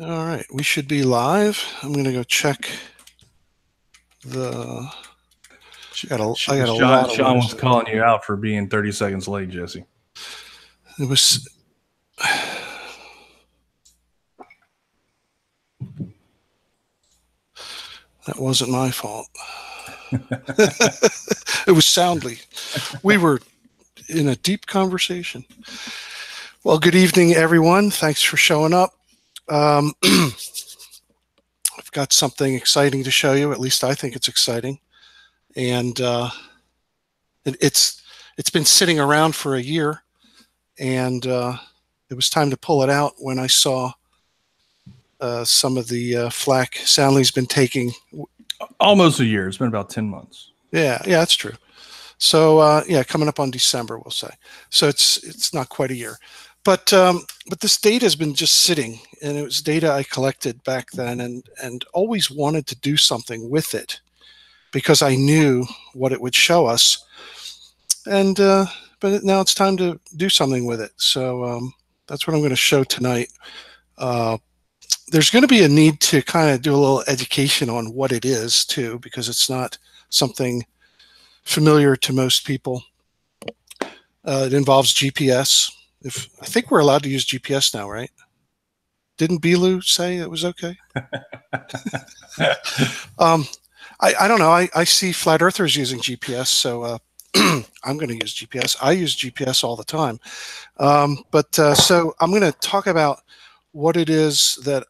All right, we should be live. I'm going to go check the. I got a lot of Sean was calling you out for being 30 seconds late, Jesse. It was. That wasn't my fault. It was soundly. We were in a deep conversation. Well, good evening, everyone. Thanks for showing up. I've got something exciting to show you. At least I think it's exciting. And it's been sitting around for a year. And it was time to pull it out when I saw some of the flack Soundly's been taking. Almost a year. It's been about 10 months. Yeah, that's true. So yeah, coming up on December, we'll say. So it's not quite a year, but this data has been just sitting, and it was data I collected back then, and always wanted to do something with it because I knew what it would show us, and but now it's time to do something with it. So that's what I'm going to show tonight. There's going to be a need to kind of do a little education on what it is too, because it's not something familiar to most people. It involves GPS. I think we're allowed to use GPS now, right? Didn't Bilu say it was okay? I don't know. I see flat earthers using GPS, so I'm going to use GPS. I use GPS all the time. So I'm going to talk about what it is that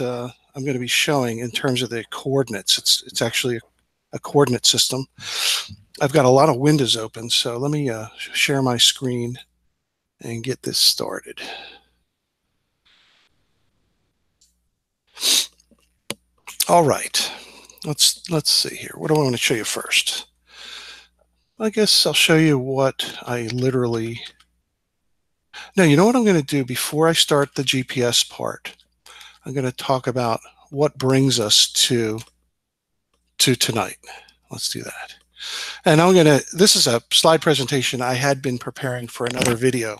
I'm going to be showing in terms of the coordinates. It's actually a coordinate system. I've got a lot of windows open, so let me share my screen and get this started. All right, let's see here. What do I want to show you first? I guess I'll show you what I literally. No, you know what I'm going to do before I start the GPS part? I'm going to talk about what brings us to tonight. Let's do that. And this is a slide presentation I had been preparing for another video.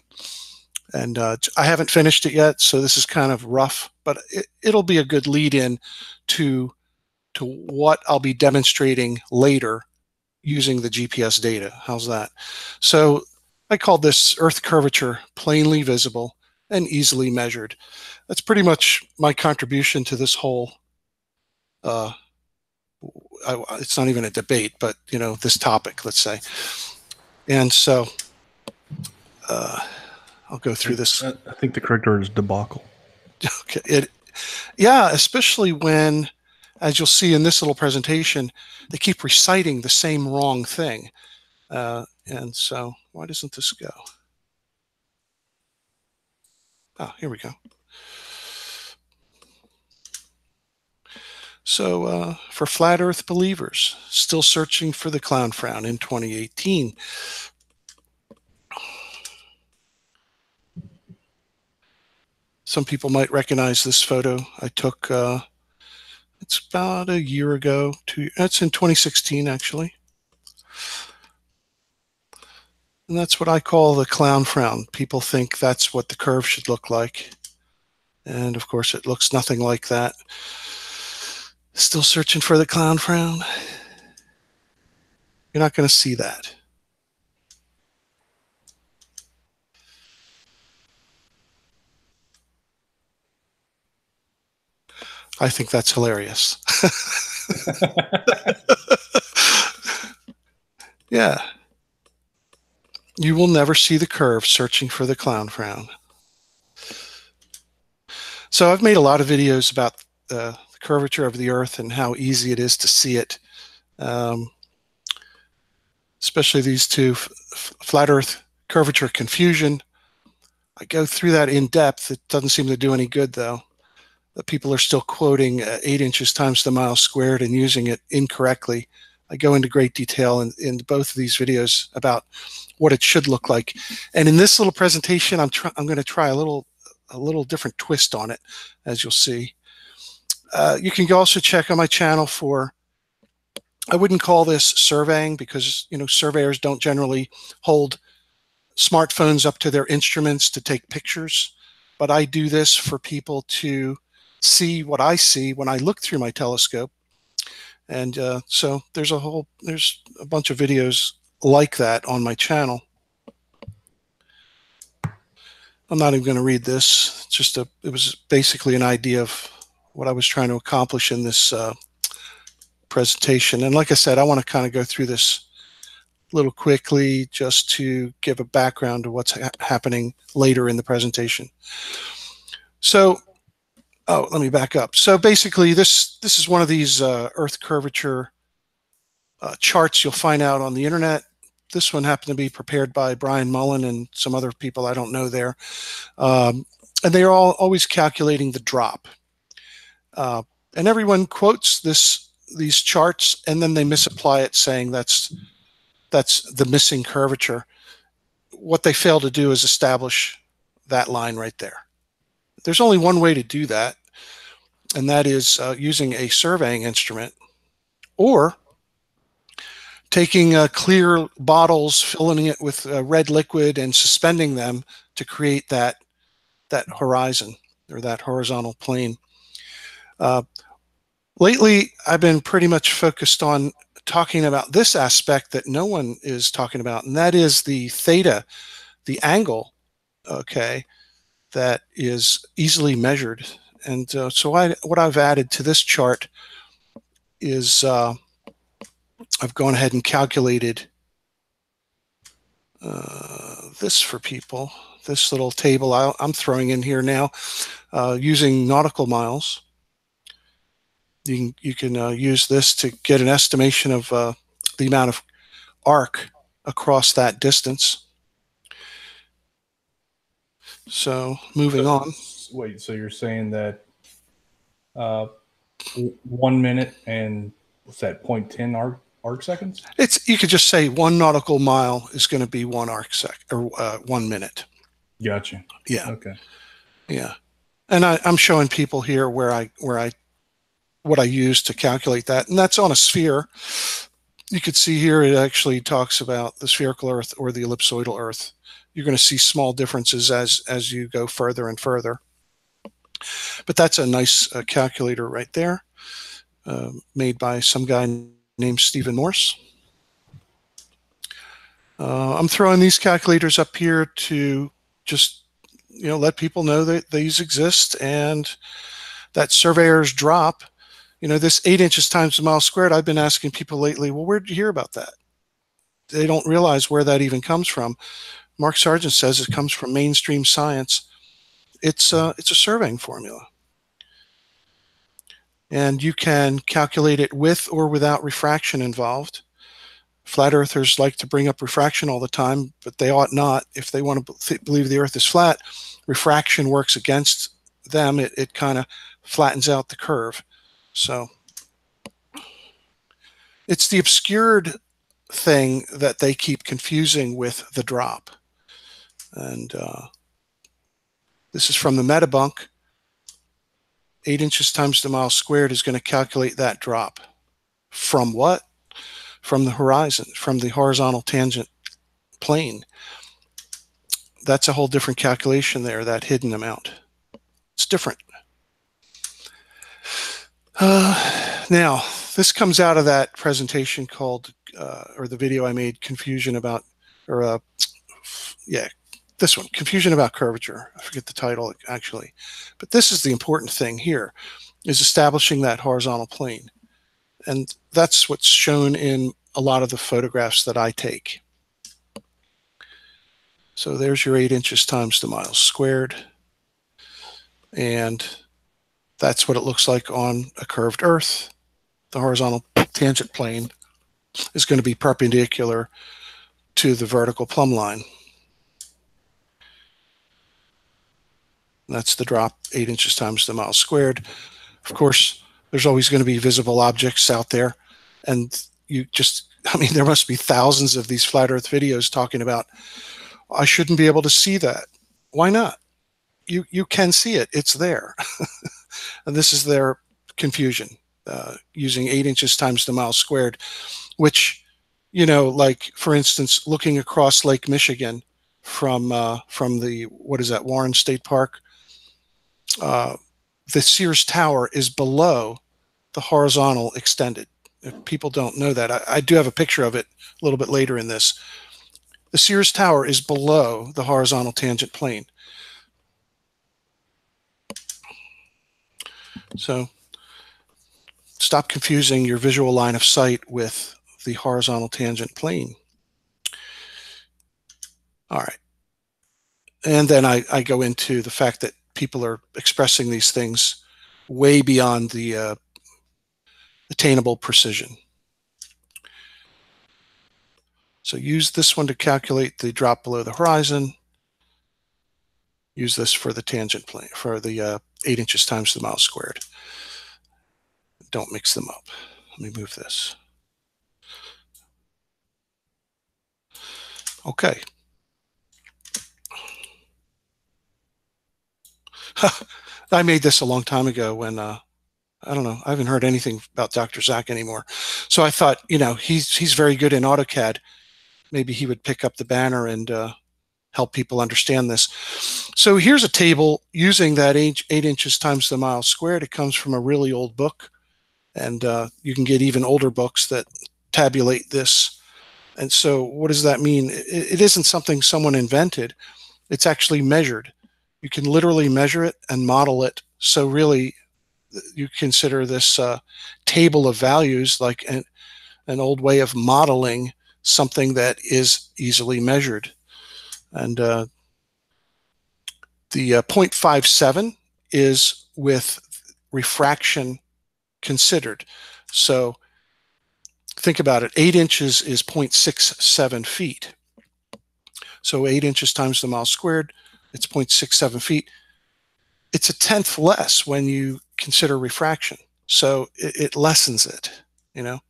And I haven't finished it yet, so this is kind of rough, but it'll be a good lead in to what I'll be demonstrating later using the GPS data. How's that? So I called this Earth curvature plainly visible and easily measured. That's pretty much my contribution to this whole it's not even a debate, but this topic, let's say. And so I'll go through this. I think the correct word is debacle. Okay. Yeah, especially when, as you'll see in this little presentation, they keep reciting the same wrong thing. And so why doesn't this go? Oh, here we go. So for flat earth believers, still searching for the clown frown in 2018. Some people might recognize this photo I took. It's about a year ago. That's in 2016, actually. And that's what I call the clown frown. People think that's what the curve should look like. And of course, it looks nothing like that. Still searching for the clown frown? You're not going to see that. I think that's hilarious. Yeah. You will never see the curve searching for the clown frown. So I've made a lot of videos about the curvature of the Earth and how easy it is to see it. Especially these two, flat Earth curvature confusion. I go through that in depth. It doesn't seem to do any good, though. The people are still quoting 8 inches times the mile squared and using it incorrectly. I go into great detail in both of these videos about what it should look like. And in this little presentation, I'm going to try a little different twist on it, as you'll see. You can also check on my channel for, I wouldn't call this surveying because, surveyors don't generally hold smartphones up to their instruments to take pictures, but I do this for people to see what I see when I look through my telescope. And so there's a bunch of videos like that on my channel. I'm not even going to read this. It was basically an idea of what I was trying to accomplish in this presentation. And like I said, I want to kind of go through this a little quickly just to give a background to what's happening later in the presentation. So, let me back up. So basically, this is one of these Earth curvature charts you'll find out on the internet. This one happened to be prepared by Brian Mullen and some other people I don't know there. And they are always calculating the drop. And everyone quotes these charts, and then they misapply it, saying that's the missing curvature. What they fail to do is establish that line right there. There's only one way to do that, and that is using a surveying instrument, or taking clear bottles, filling it with red liquid, and suspending them to create that horizon, or that horizontal plane. Lately, I've been pretty much focused on talking about this aspect that no one is talking about, and that is the theta, the angle, okay, that is easily measured. And so what I've added to this chart is I've gone ahead and calculated this for people, this little table I'm throwing in here now using nautical miles. You can use this to get an estimation of the amount of arc across that distance. So moving on. Wait, so you're saying that 1 minute and what's that, 0.10 arc seconds? You could just say 1 nautical mile is going to be 1 arc sec, or 1 minute. Gotcha. Yeah. Okay. Yeah. And I'm showing people here what I use to calculate that, and that's on a sphere. You could see here it actually talks about the spherical Earth or the ellipsoidal Earth. You're going to see small differences as you go further and further. But that's a nice calculator right there, made by some guy named Stephen Morse. I'm throwing these calculators up here to just let people know that these exist, and that surveyor's drop. This 8 inches times the mile squared, I've been asking people lately, well, where did you hear about that? They don't realize where that even comes from. Mark Sargent says it comes from mainstream science. It's a surveying formula. And you can calculate it with or without refraction involved. Flat earthers like to bring up refraction all the time, but they ought not. If they want to believe the Earth is flat, refraction works against them. It kind of flattens out the curve. So it's the obscured thing that they keep confusing with the drop. And this is from the Metabunk. 8 inches times the mile squared is going to calculate that drop. From what? From the horizon, from the horizontal tangent plane. That's a whole different calculation there, that hidden amount. It's different. Now, this comes out of that presentation called, or the video I made, Confusion About, or yeah, this one, Confusion About Curvature. I forget the title, actually. But this is the important thing here, is establishing that horizontal plane. And that's what's shown in a lot of the photographs that I take. So there's your 8 inches times the mile squared. And that's what it looks like on a curved Earth. The horizontal tangent plane is going to be perpendicular to the vertical plumb line. That's the drop, 8 inches times the mile squared. Of course, there's always going to be visible objects out there. And there must be thousands of these flat Earth videos talking about, I shouldn't be able to see that. Why not? You can see it. It's there. And this is their confusion, using 8 inches times the mile squared, which, like, for instance, looking across Lake Michigan from the, what is that, Warren State Park, the Sears Tower is below the horizontal extended. If people don't know that, I do have a picture of it a little bit later in this. The Sears Tower is below the horizontal tangent plane. So stop confusing your visual line of sight with the horizontal tangent plane. All right. And then I go into the fact that people are expressing these things way beyond the attainable precision. So use this one to calculate the drop below the horizon. Use this for the tangent plane, for the 8 inches times the mile squared. Don't mix them up. Let me move this. Okay. I made this a long time ago when, I don't know, I haven't heard anything about Dr. Zach anymore. So I thought, you know, he's very good in AutoCAD. Maybe he would pick up the banner and help people understand this. So here's a table using that 8 inches times the mile squared. It comes from a really old book, and you can get even older books that tabulate this. And so what does that mean? It isn't something someone invented. It's actually measured. You can literally measure it and model it. So really, you consider this table of values like an old way of modeling something that is easily measured. And the 0.57 is with refraction considered. So think about it. 8 inches is 0.67 feet. So 8 inches times the mile squared, it's 0.67 feet. It's a tenth less when you consider refraction. So it lessens it, you know.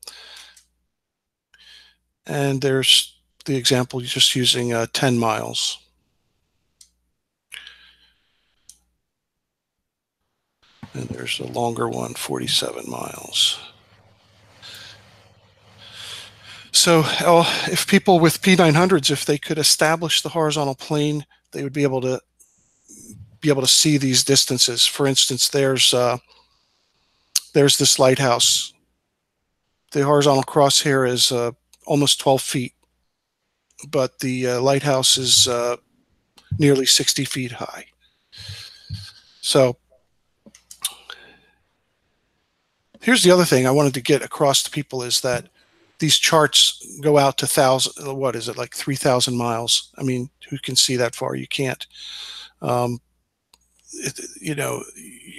And there's the example just using 10 miles. And there's a longer one, 47 miles. So if people with P900s, if they could establish the horizontal plane, they would be able to see these distances. For instance, there's this lighthouse. The horizontal crosshair is almost 12 feet, but the lighthouse is nearly 60 feet high. So here's the other thing I wanted to get across to people is that these charts go out to what is it, like 3,000 miles? I mean, who can see that far? You can't. You know,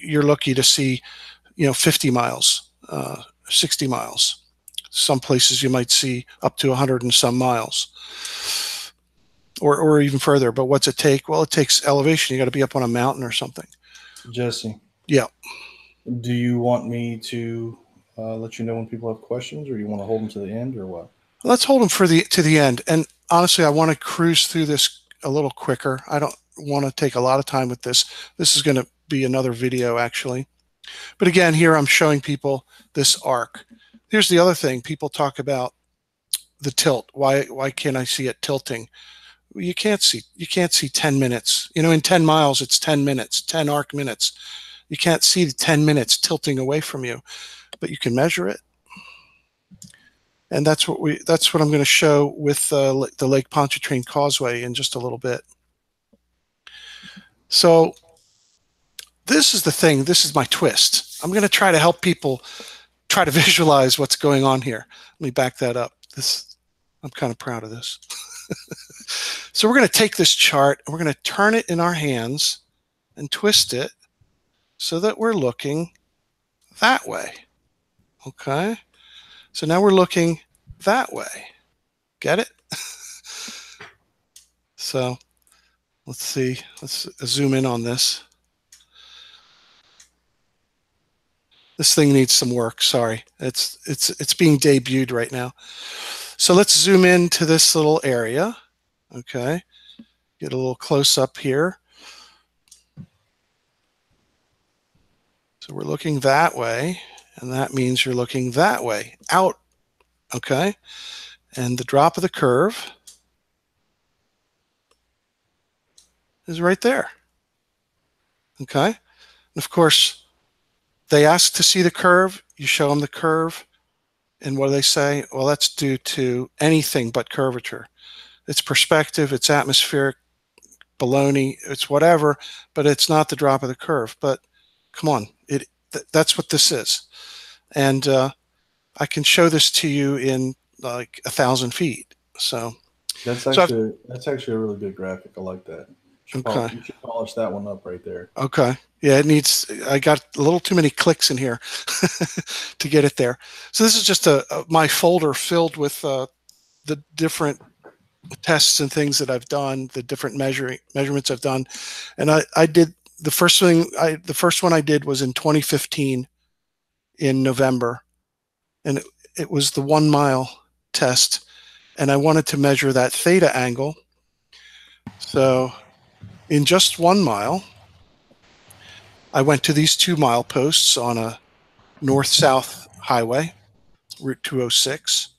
you're lucky to see, 50 miles, 60 miles. Some places you might see up to 100 and some miles, or even further. But what's it take? Well, it takes elevation. You got to be up on a mountain or something. Jesse. Yeah. Do you want me to let you know when people have questions, or you want to hold them to the end, or what? Let's hold them to the end. And honestly, I want to cruise through this a little quicker. I don't want to take a lot of time with this. This is going to be another video, actually. But again, here I'm showing people this arc. Here's the other thing. People talk about the tilt. Why can't I see it tilting? You can't see 10 minutes. In 10 miles, it's 10 minutes, 10 arc minutes. You can't see the 10 minutes tilting away from you, but you can measure it. And that's what I'm going to show with the Lake Pontchartrain Causeway in just a little bit. So this is the thing. This is my twist. I'm going to try to help people try to visualize what's going on here. Let me back that up. I'm kind of proud of this. So we're going to take this chart and we're going to turn it in our hands and twist it so that we're looking that way. Okay. So now we're looking that way. Get it? So let's see. Let's zoom in on this. This thing needs some work. Sorry. It's being debuted right now. So let's zoom into this little area. Okay. Get a little close up here. So we're looking that way, and that means you're looking that way, out. Okay. And the drop of the curve is right there. Okay. And of course, they ask to see the curve. You show them the curve, and what do they say? Well, that's due to anything but curvature. It's perspective, it's atmospheric, baloney, it's whatever, but it's not the drop of the curve. But come on, that's what this is. And I can show this to you in like 1,000 feet. So That's so actually a really good graphic. I like that. okay. You should polish that one up right there. Okay. Yeah, it needs, I got a little too many clicks in here to get it there. So this is just my folder filled with the different tests and things that I've done, the different measurements I've done. And I did the first one I did was in 2015 in November. And it was the 1 mile test. And I wanted to measure that theta angle. So in just 1 mile, I went to these 2 mileposts on a north-south highway, Route 206,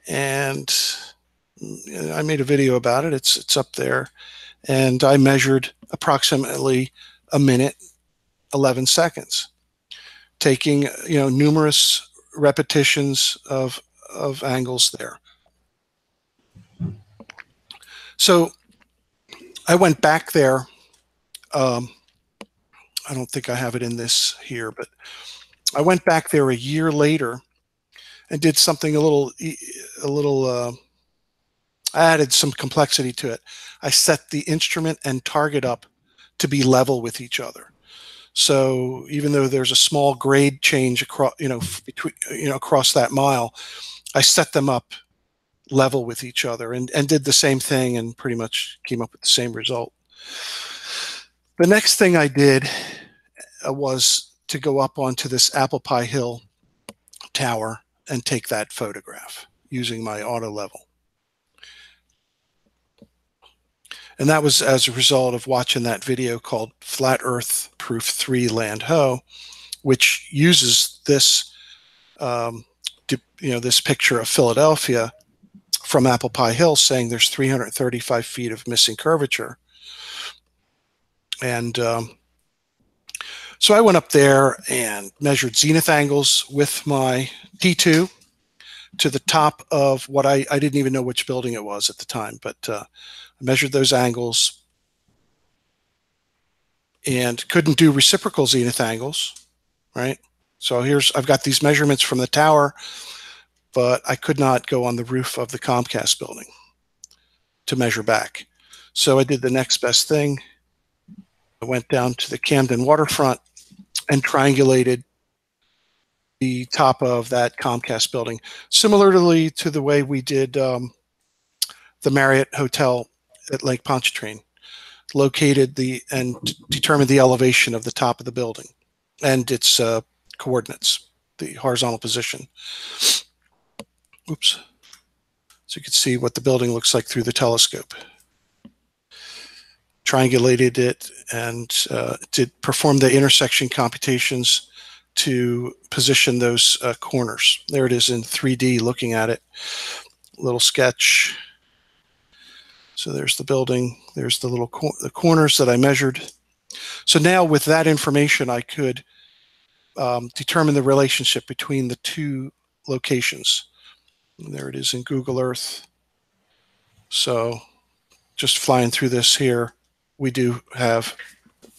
and I made a video about it. It's up there, and I measured approximately a minute, 11 seconds, taking numerous repetitions of angles there. So I went back there. I don't think I have it in this here, but I went back there a year later and did something a little. I added some complexity to it. I set the instrument and target up to be level with each other. So even though there's a small grade change across, across that mile, I set them up level with each other and did the same thing and pretty much came up with the same result. The next thing I did was to go up onto this Apple Pie Hill tower and take that photograph using my auto level. And that was as a result of watching that video called Flat Earth Proof 3 Land Ho, which uses this, this picture of Philadelphia from Apple Pie Hill saying there's 335 feet of missing curvature. And so I went up there and measured zenith angles with my T2 to the top of what I didn't even know which building it was at the time, but I measured those angles and couldn't do reciprocal zenith angles, right? So I've got these measurements from the tower, but I could not go on the roof of the Comcast building to measure back. So I did the next best thing. I went down to the Camden waterfront and triangulated the top of that Comcast building, similarly to the way we did the Marriott Hotel at Lake Pontchartrain, located and determined the elevation of the top of the building and its coordinates, the horizontal position. Oops. So you can see what the building looks like through the telescope. Triangulated it and did perform the intersection computations to position those corners. There it is in 3D looking at it. Little sketch. So there's the building. There's the little the corners that I measured. So now with that information, I could determine the relationship between the two locations. And there it is in Google Earth. So just flying through this here, we do have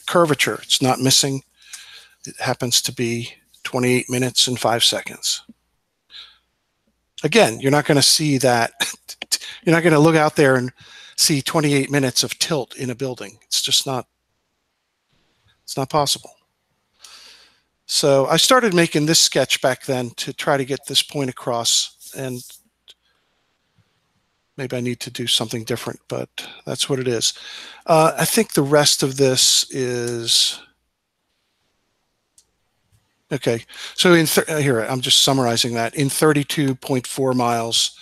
curvature. It's not missing. It happens to be 28 minutes and 5 seconds. Again, you're not going to see that. You're not going to look out there and see 28 minutes of tilt in a building. It's just not, it's not possible. So I started making this sketch back then to try to get this point across, and maybe I need to do something different, but that's what it is. I think the rest of this is, okay. So here, I'm just summarizing that. In 32.4 miles,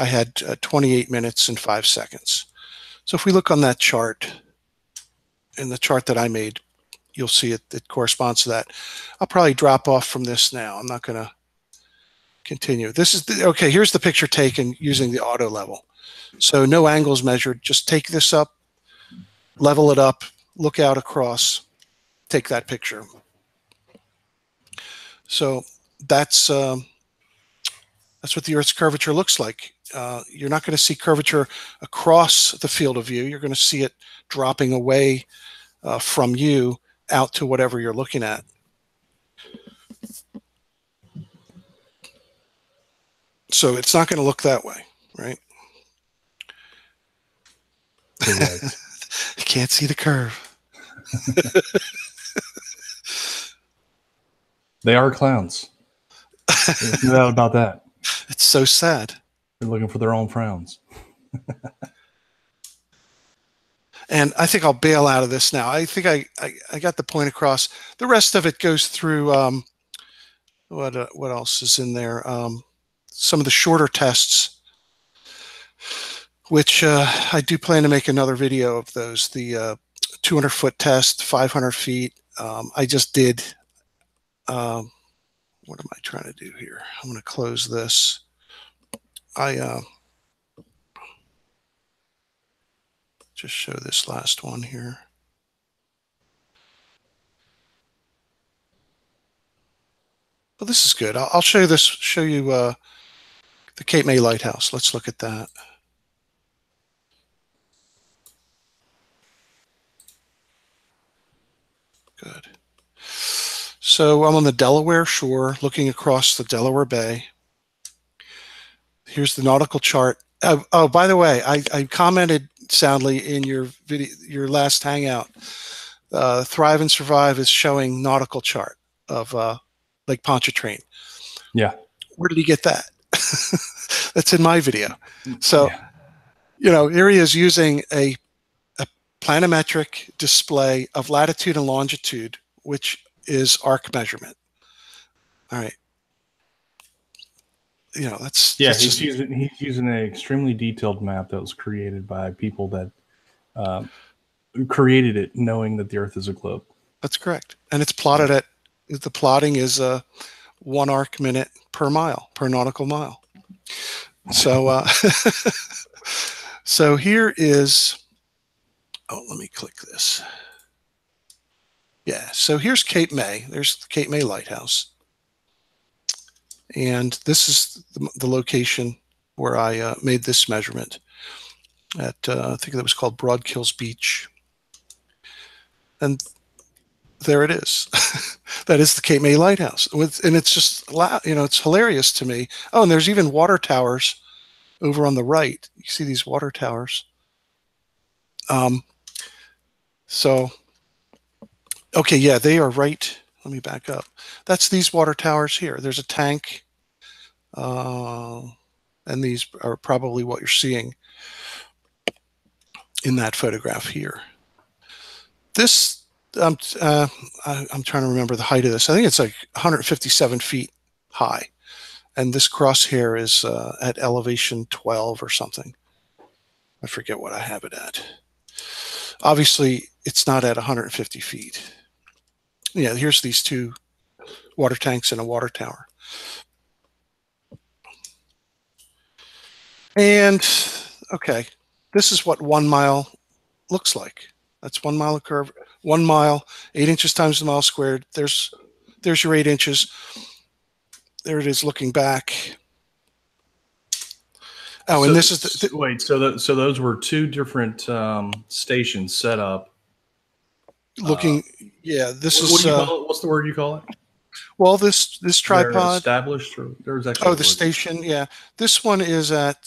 I had 28 minutes and 5 seconds. So if we look on that chart, in the chart that I made, you'll see it corresponds to that. I'll probably drop off from this now. I'm not going to continue. This is okay. Here's the picture taken using the auto level. So no angles measured. Just take this up, level it up, look out across, take that picture. So that's what the Earth's curvature looks like. You're not going to see curvature across the field of view. You're going to see it dropping away from you out to whatever you're looking at. So it's not going to look that way, right? Correct. You can't see the curve. They are clowns. There's no doubt about that. It's so sad. They're looking for their own frowns. And I think I'll bail out of this now. I think I got the point across. The rest of it goes through what else is in there? Some of the shorter tests, which I do plan to make another video of those. The 200-foot test, 500 feet. I just did. What am I trying to do here? I'm going to close this. I just show this last one here. Well, this is good. I'll show you this. Show you the Cape May Lighthouse. Let's look at that. Good. So I'm on the Delaware shore, looking across the Delaware Bay. Here's the nautical chart. Oh, by the way, I commented soundly in your video, your last hangout. Thrive and Survive is showing nautical chart of Lake Pontchartrain. Yeah. Where did he get that? That's in my video. So, you know, here he is using a planimetric display of latitude and longitude, which is arc measurement. All right. You know, that's he's using an extremely detailed map that was created by people that created it knowing that the Earth is a globe. That's correct. And it's plotted at, the plotting is 1 arc minute per mile, per nautical mile. So so here is, oh, let me click this. Yeah, so here's Cape May. There's the Cape May Lighthouse. And this is the location where I made this measurement at, I think that was called Broadkills Beach. And there it is. That is the Cape May Lighthouse. And it's just, you know, it's hilarious to me. Oh, and there's even water towers over on the right. You see these water towers. So, okay, yeah, they are right. Let me back up. That's these water towers here. There's a tank, and these are probably what you're seeing in that photograph here. This, I'm trying to remember the height of this. I think it's like 157 feet high, and this crosshair is at elevation 12 or something. I forget what I have it at. Obviously, it's not at 150 feet. Yeah, here's these two water tanks and a water tower. And, okay, this is what 1 mile looks like. That's 1 mile of curve. 1 mile, 8 inches times the mile squared. There's your 8 inches. There it is looking back. Oh, and this is the wait. So those were two different stations set up. Looking, yeah. This what is. do you call it? What's the word you call it? Well, this tripod. They're established, or there's actually. Oh, the station. Yeah, this one is at.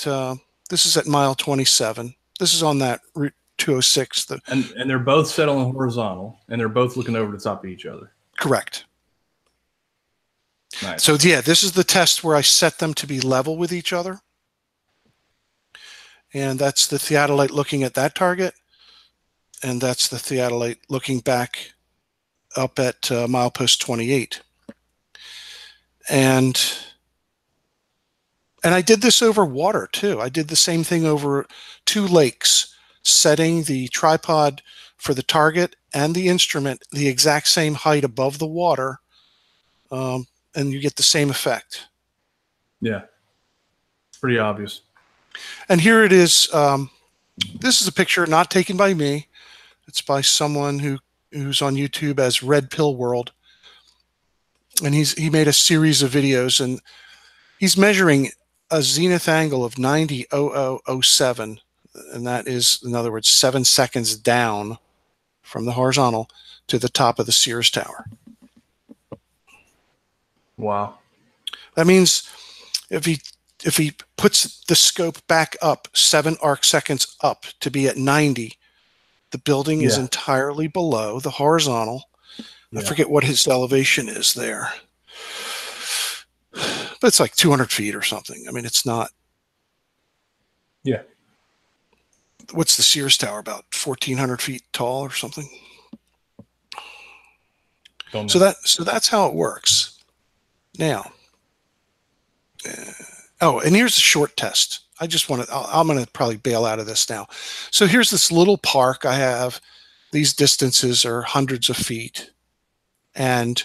This is at mile 27. This is on that Route 206. And they're both set on horizontal, and they're both looking over the top of each other. Correct. Nice. So yeah, this is the test where I set them to be level with each other. And that's the theodolite looking at that target. And that's the theodolite looking back up at milepost 28. And I did this over water too. I did the same thing over 2 lakes, setting the tripod for the target and the instrument the exact same height above the water, and you get the same effect. Yeah, pretty obvious. And here it is. This is a picture not taken by me. It's by someone who's on YouTube as Red Pill World. And he made a series of videos, and he's measuring a zenith angle of 90.0007, and that is, in other words, 7 seconds down from the horizontal to the top of the Sears Tower. Wow. That means if he puts the scope back up 7 arc seconds up to be at 90, the building is entirely below the horizontal. I forget what his elevation is there, but it's like 200 feet or something. I mean, it's not. Yeah. What's the Sears Tower, about 1,400 feet tall or something? So that's how it works. Now, and here's the short test. I'm going to probably bail out of this now. So here's this little park I have. These distances are hundreds of feet, and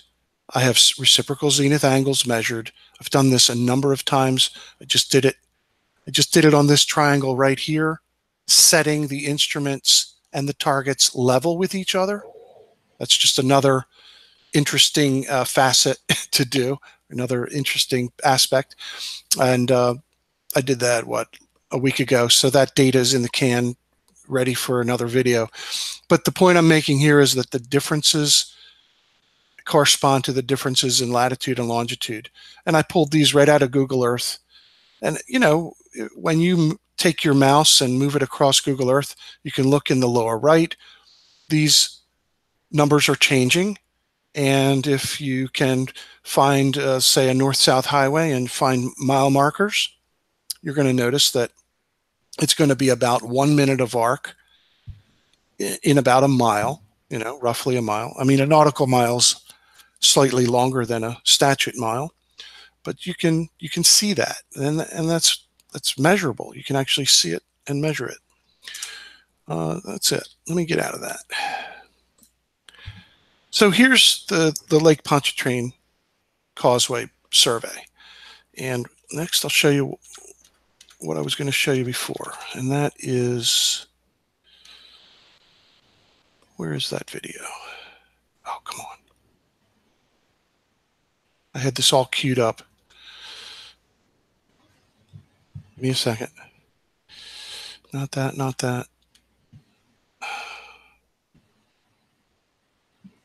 I have reciprocal zenith angles measured. I've done this a number of times. I just did it on this triangle right here, setting the instruments and the targets level with each other. That's just another interesting facet to do, another interesting aspect. And I did that, a week ago. So that data is in the can, ready for another video. But the point I'm making here is that the differences correspond to the differences in latitude and longitude. And I pulled these right out of Google Earth. And, when you take your mouse and move it across Google Earth, you can look in the lower right. These numbers are changing. And if you can find, say, a north-south highway and find mile markers, you're going to notice that it's going to be about 1 minute of arc in about a mile, roughly a mile. I mean, a nautical mile's slightly longer than a statute mile, but you can see that, and that's measurable. You can actually see it and measure it. That's it. Let me get out of that. So here's the Lake Pontchartrain Causeway survey. And next I'll show you what I was going to show you before. And that is, where is that video? Oh, come on. I had this all queued up. Give me a second. Not that, not that.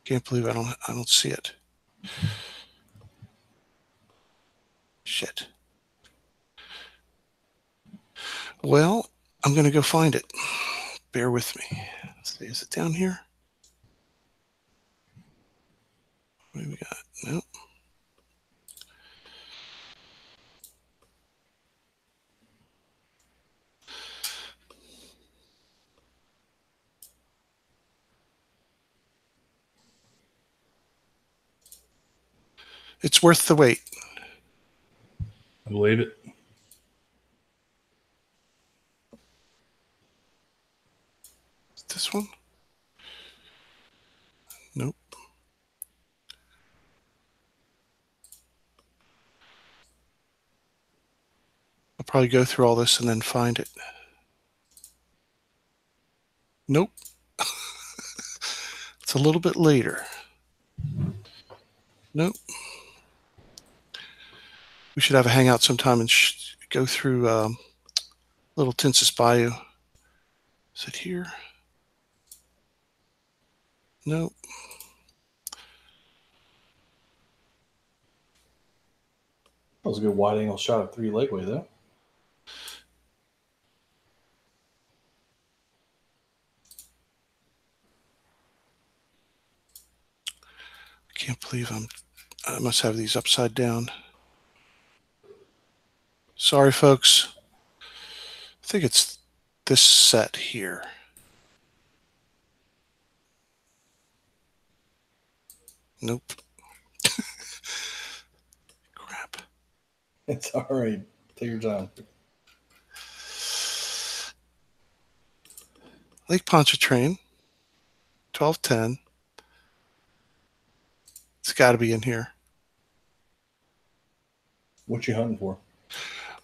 Can't believe I don't see it. Shit. Well, I'm going to go find it. Bear with me. Let's see, is it down here? What do we got? Nope. It's worth the wait. I believe it. This one? Nope. I'll probably go through all this and then find it. Nope. It's a little bit later. Nope. We should have a hangout sometime and go through Little Tinsis Bayou. Is it here? Nope. That was a good wide angle shot of 3 Lakeway, though. I can't believe I must have these upside down. Sorry, folks. I think it's this set here. Nope. Crap. It's all right. Take your time. Lake Pontchartrain, 1210. It's got to be in here. What you hunting for?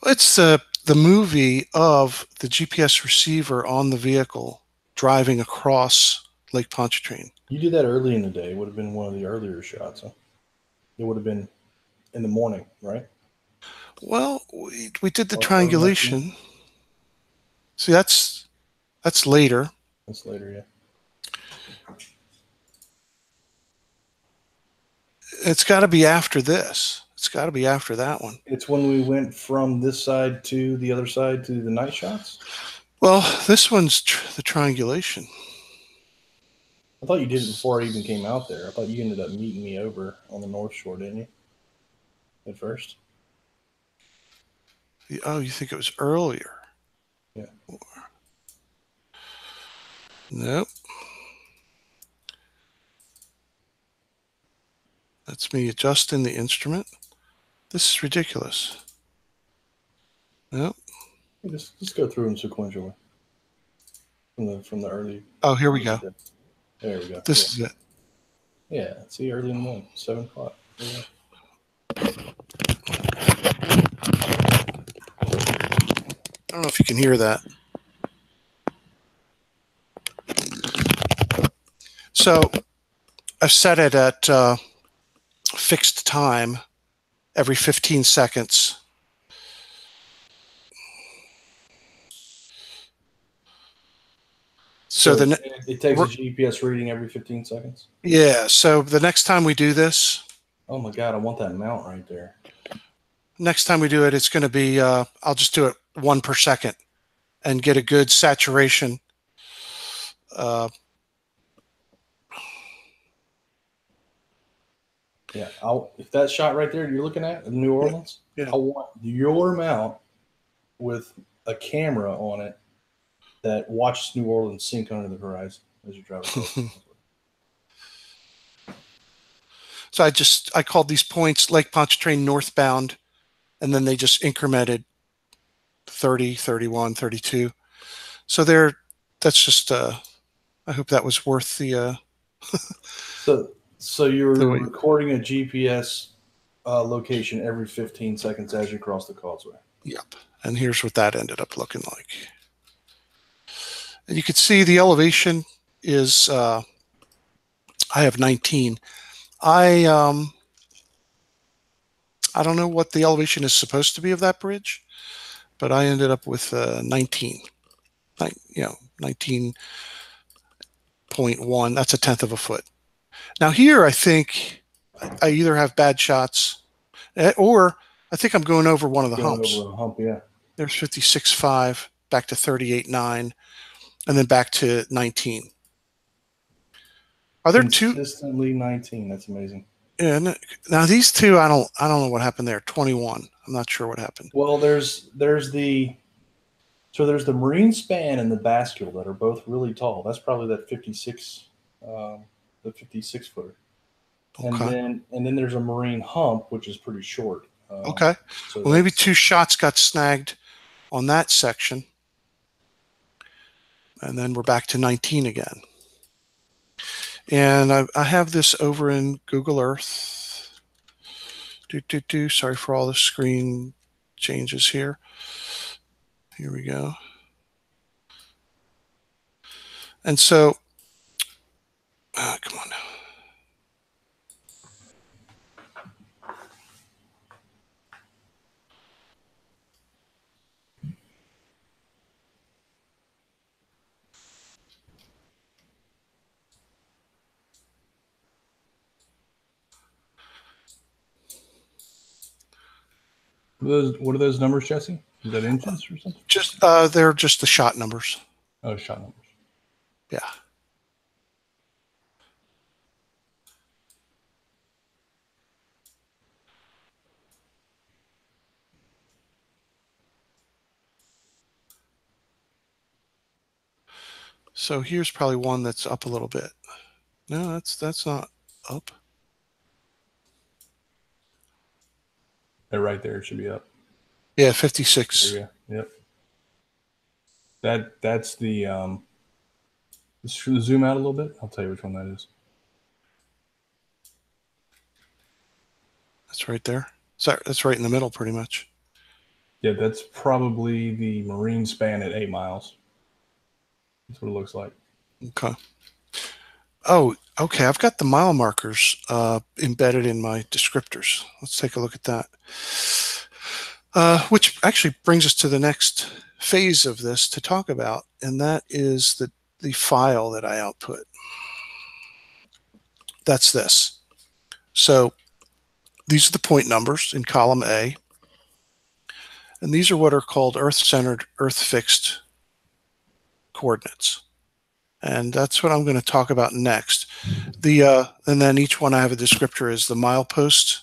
It's the movie of the GPS receiver on the vehicle driving across Lake Pontchartrain. You did that early in the day. It would have been one of the earlier shots, huh? It would have been in the morning, right? Well, we did the Or early triangulation. afternoon. See, that's later. That's later, yeah. It's got to be after this. It's got to be after that one. It's when we went from this side to the other side to the night shots. Well, this one's the triangulation. I thought you did it before I even came out there. I thought you ended up meeting me over on the North Shore, didn't you? At first. Oh, you think it was earlier? Yeah. Nope. That's me adjusting the instrument. This is ridiculous. Nope. Just go through them sequentially. From the early. Oh, here we go. There we go. This is it. Yeah, see, early in the morning, 7 o'clock. Yeah. I don't know if you can hear that. So I've set it at fixed time every 15 seconds. So it takes a GPS reading every 15 seconds? Yeah, so the next time we do this... Oh my God, I want that mount right there. Next time we do it, it's going to be, I'll just do it 1 per second and get a good saturation. Yeah, if that shot right there you're looking at in New Orleans, yeah. I want your mount with a camera on it that watches New Orleans sink under the horizon as you drive across. So I called these points Lake Pontchartrain northbound, and then they just incremented 30, 31, 32. So that's just, I hope that was worth the... So you're recording a GPS location every 15 seconds as you cross the causeway. Yep. And here's what that ended up looking like. And you can see the elevation is, I have 19. I don't know what the elevation is supposed to be of that bridge, but I ended up with 19. 19.1. That's a tenth of a foot. Now here, I think I either have bad shots, or I think I'm going over one of the humps. Over a hump, yeah. There's 56.5, back to 38.9, and then back to 19. Are there consistently 19? That's amazing. Yeah. Now these two, I don't know what happened there. 21. I'm not sure what happened. Well, there's the marine span and the bascule that are both really tall. That's probably that 56, the 56 footer. Okay. And then there's a marine hump, which is pretty short. Okay. So well, maybe 2 shots got snagged on that section. And then we're back to 19 again. And I have this over in Google Earth. Sorry for all the screen changes here. Here we go. And so, come on now. What are those numbers, Jesse? Is that inches or something? Just they're just the shot numbers. Oh, shot numbers. Yeah. So here's probably one that's up a little bit. No, that's not up. Right there, it should be up. Yeah, 56. There you go. Yep. That's the let's zoom out a little bit. I'll tell you which one that is. That's right there. So that's right in the middle, pretty much. Yeah, that's probably the marine span at 8 miles. That's what it looks like. Okay. Oh, Okay, I've got the mile markers embedded in my descriptors. Let's take a look at that. Which actually brings us to the next phase of this to talk about, and that is the file that I output. That's this. So these are the point numbers in column A, and these are what are called Earth-centered, Earth-fixed coordinates. And that's what I'm going to talk about next. And then each one I have a descriptor is the milepost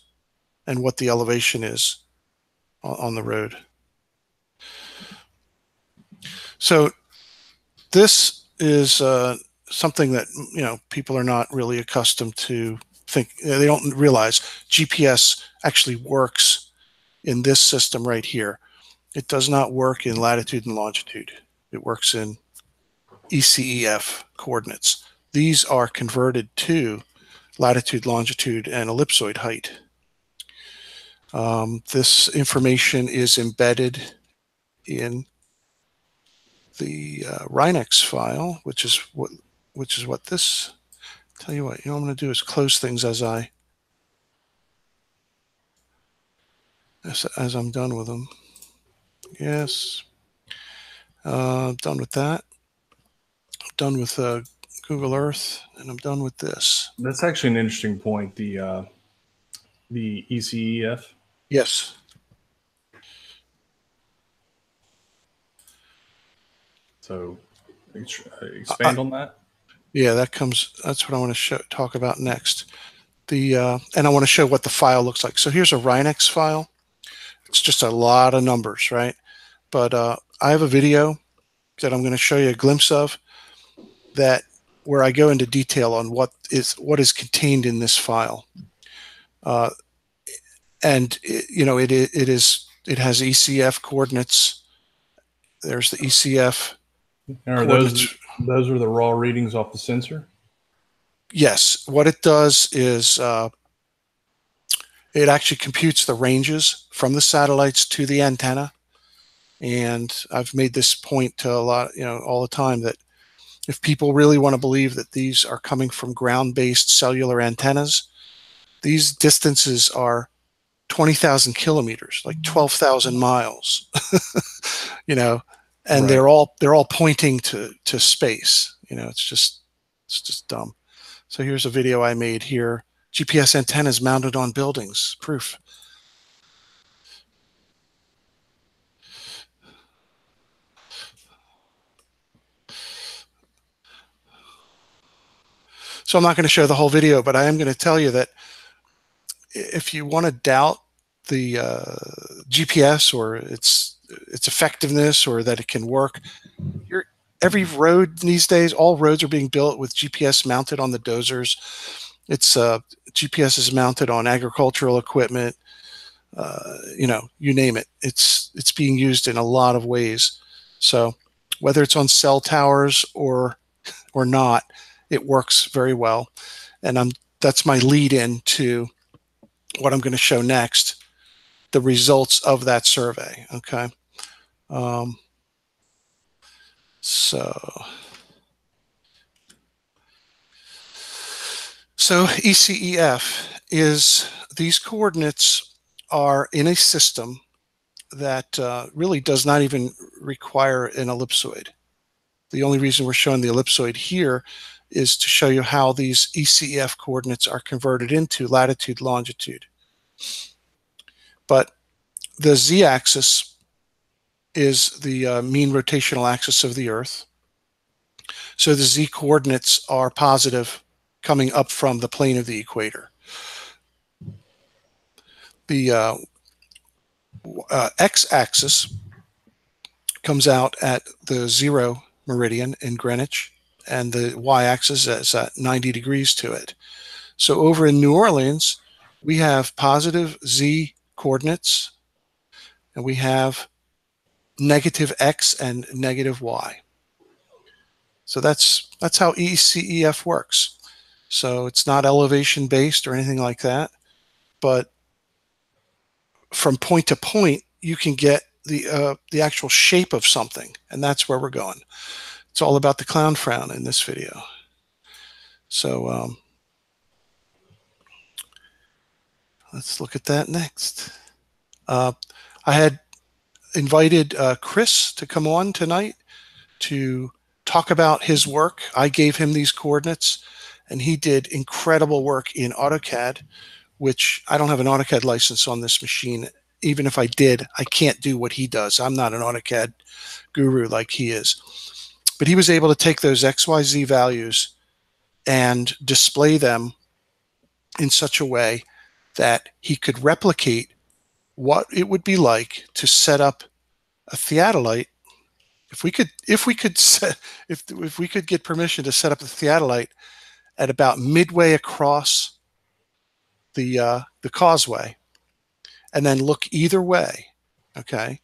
and what the elevation is on the road. So this is something that people are not really accustomed to think. They don't realize GPS actually works in this system right here. It does not work in latitude and longitude. It works in ECEF coordinates. These are converted to latitude, longitude, and ellipsoid height. This information is embedded in the Rhinex file, which is what this. Tell you what, what I'm going to do is close things as I'm done with them. Yes, done with that. I'm done with Google Earth, and I'm done with this. That's actually an interesting point. The ECEF. Yes. So expand on that. Yeah, that's what I want to talk about next. And I want to show what the file looks like. So here's a Rhinex file. It's just a lot of numbers, right? But I have a video that I'm going to show you a glimpse of where I go into detail on what is contained in this file. And it has ECF coordinates. There's the ECF. Are those are the raw readings off the sensor? Yes. What it does is it actually computes the ranges from the satellites to the antenna. And I've made this point to a lot, all the time, that if people really want to believe that these are coming from ground-based cellular antennas, these distances are 20,000 kilometers, like 12,000 miles, and right. they're all pointing to space. It's just dumb. So here's a video I made here. GPS antennas mounted on buildings, proof. So I'm not going to show the whole video, but I am going to tell you that if you want to doubt the GPS or its effectiveness or that it can work, every road these days, all roads are being built with GPS mounted on the dozers. It's GPS is mounted on agricultural equipment. You name it. It's being used in a lot of ways. So whether it's on cell towers or not, it works very well. And that's my lead in to what I'm going to show next, the results of that survey. Okay. So ECEF is, these coordinates are in a system that really does not even require an ellipsoid. The only reason we're showing the ellipsoid here is to show you how these ECEF coordinates are converted into latitude, longitude. But the z-axis is the mean rotational axis of the Earth. So the z coordinates are positive coming up from the plane of the equator. The x-axis comes out at the 0 meridian in Greenwich, and the y-axis is at 90 degrees to it. So over in New Orleans, we have positive z coordinates, and we have negative x and negative y. So that's how ECEF works. So it's not elevation based or anything like that, but from point to point, you can get the actual shape of something, and that's where we're going. It's all about the clown frown in this video. So let's look at that next. I had invited Chris to come on tonight to talk about his work. I gave him these coordinates, and he did incredible work in AutoCAD, which I don't have an AutoCAD license on this machine. Even if I did, I can't do what he does. I'm not an AutoCAD guru like he is. But he was able to take those XYZ values and display them in such a way that he could replicate what it would be like to set up a theodolite. If we could get permission to set up the theodolite at about midway across the causeway, and then look either way, okay,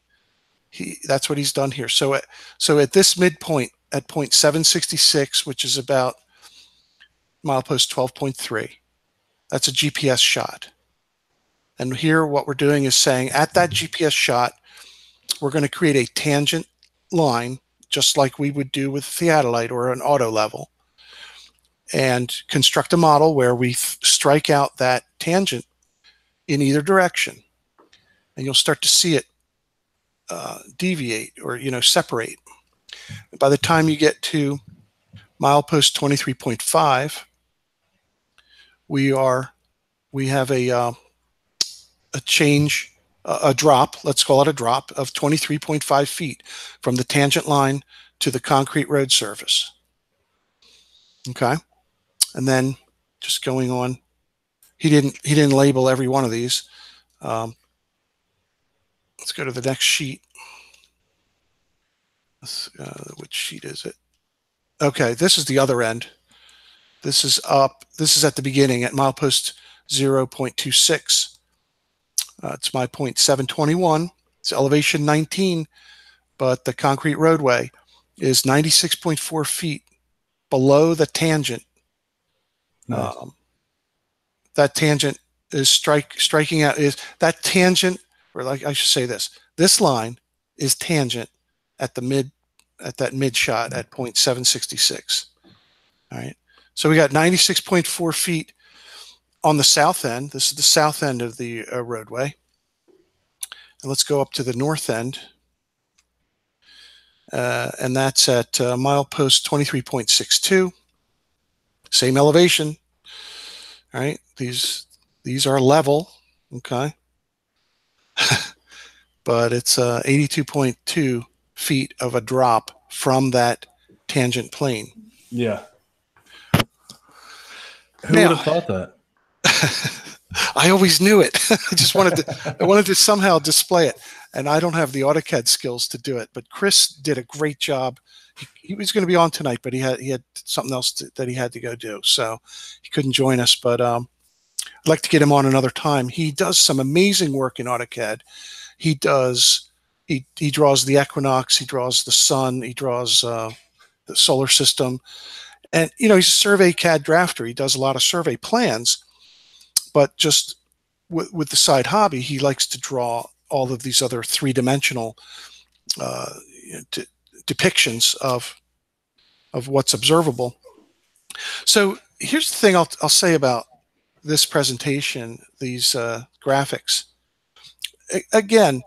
that's what he's done here. So at this midpoint at point 766, which is about milepost 12.3, that's a GPS shot. And here what we're doing is saying at that GPS shot, we're going to create a tangent line, just like we would do with theodolite or an auto level, and construct a model where we strike out that tangent in either direction. And you'll start to see it deviate or separate. By the time you get to milepost 23.5, we have a change, a drop, let's call it a drop of 23.5 feet from the tangent line to the concrete road surface. Okay, and then just going on, he didn't label every one of these. Let's go to the next sheet. Which sheet is it? Okay, this is the other end. This is up. This is at the beginning at milepost 0.26. It's my point 721. It's elevation 19, but the concrete roadway is 96.4 feet below the tangent. Nice. That tangent is striking out. Is that tangent, or like I should say this line is tangent at that mid shot at point 766. All right. So we got 96.4 feet on the south end. This is the south end of the roadway. And let's go up to the north end. And that's at milepost 23.62. Same elevation. All right. These are level. Okay. But it's 82.2 feet of a drop from that tangent plane. Yeah. Who would have thought that? I always knew it. I wanted to somehow display it, and I don't have the AutoCAD skills to do it. But Chris did a great job. He was going to be on tonight, but he had something else that he had to go do, so he couldn't join us. But I'd like to get him on another time. He does some amazing work in AutoCAD. He draws the equinox, he draws the sun, he draws the solar system. And, he's a survey CAD drafter. He does a lot of survey plans, but just with the side hobby, he likes to draw all of these other three-dimensional depictions of what's observable. So here's the thing I'll say about this presentation, these graphics. Again,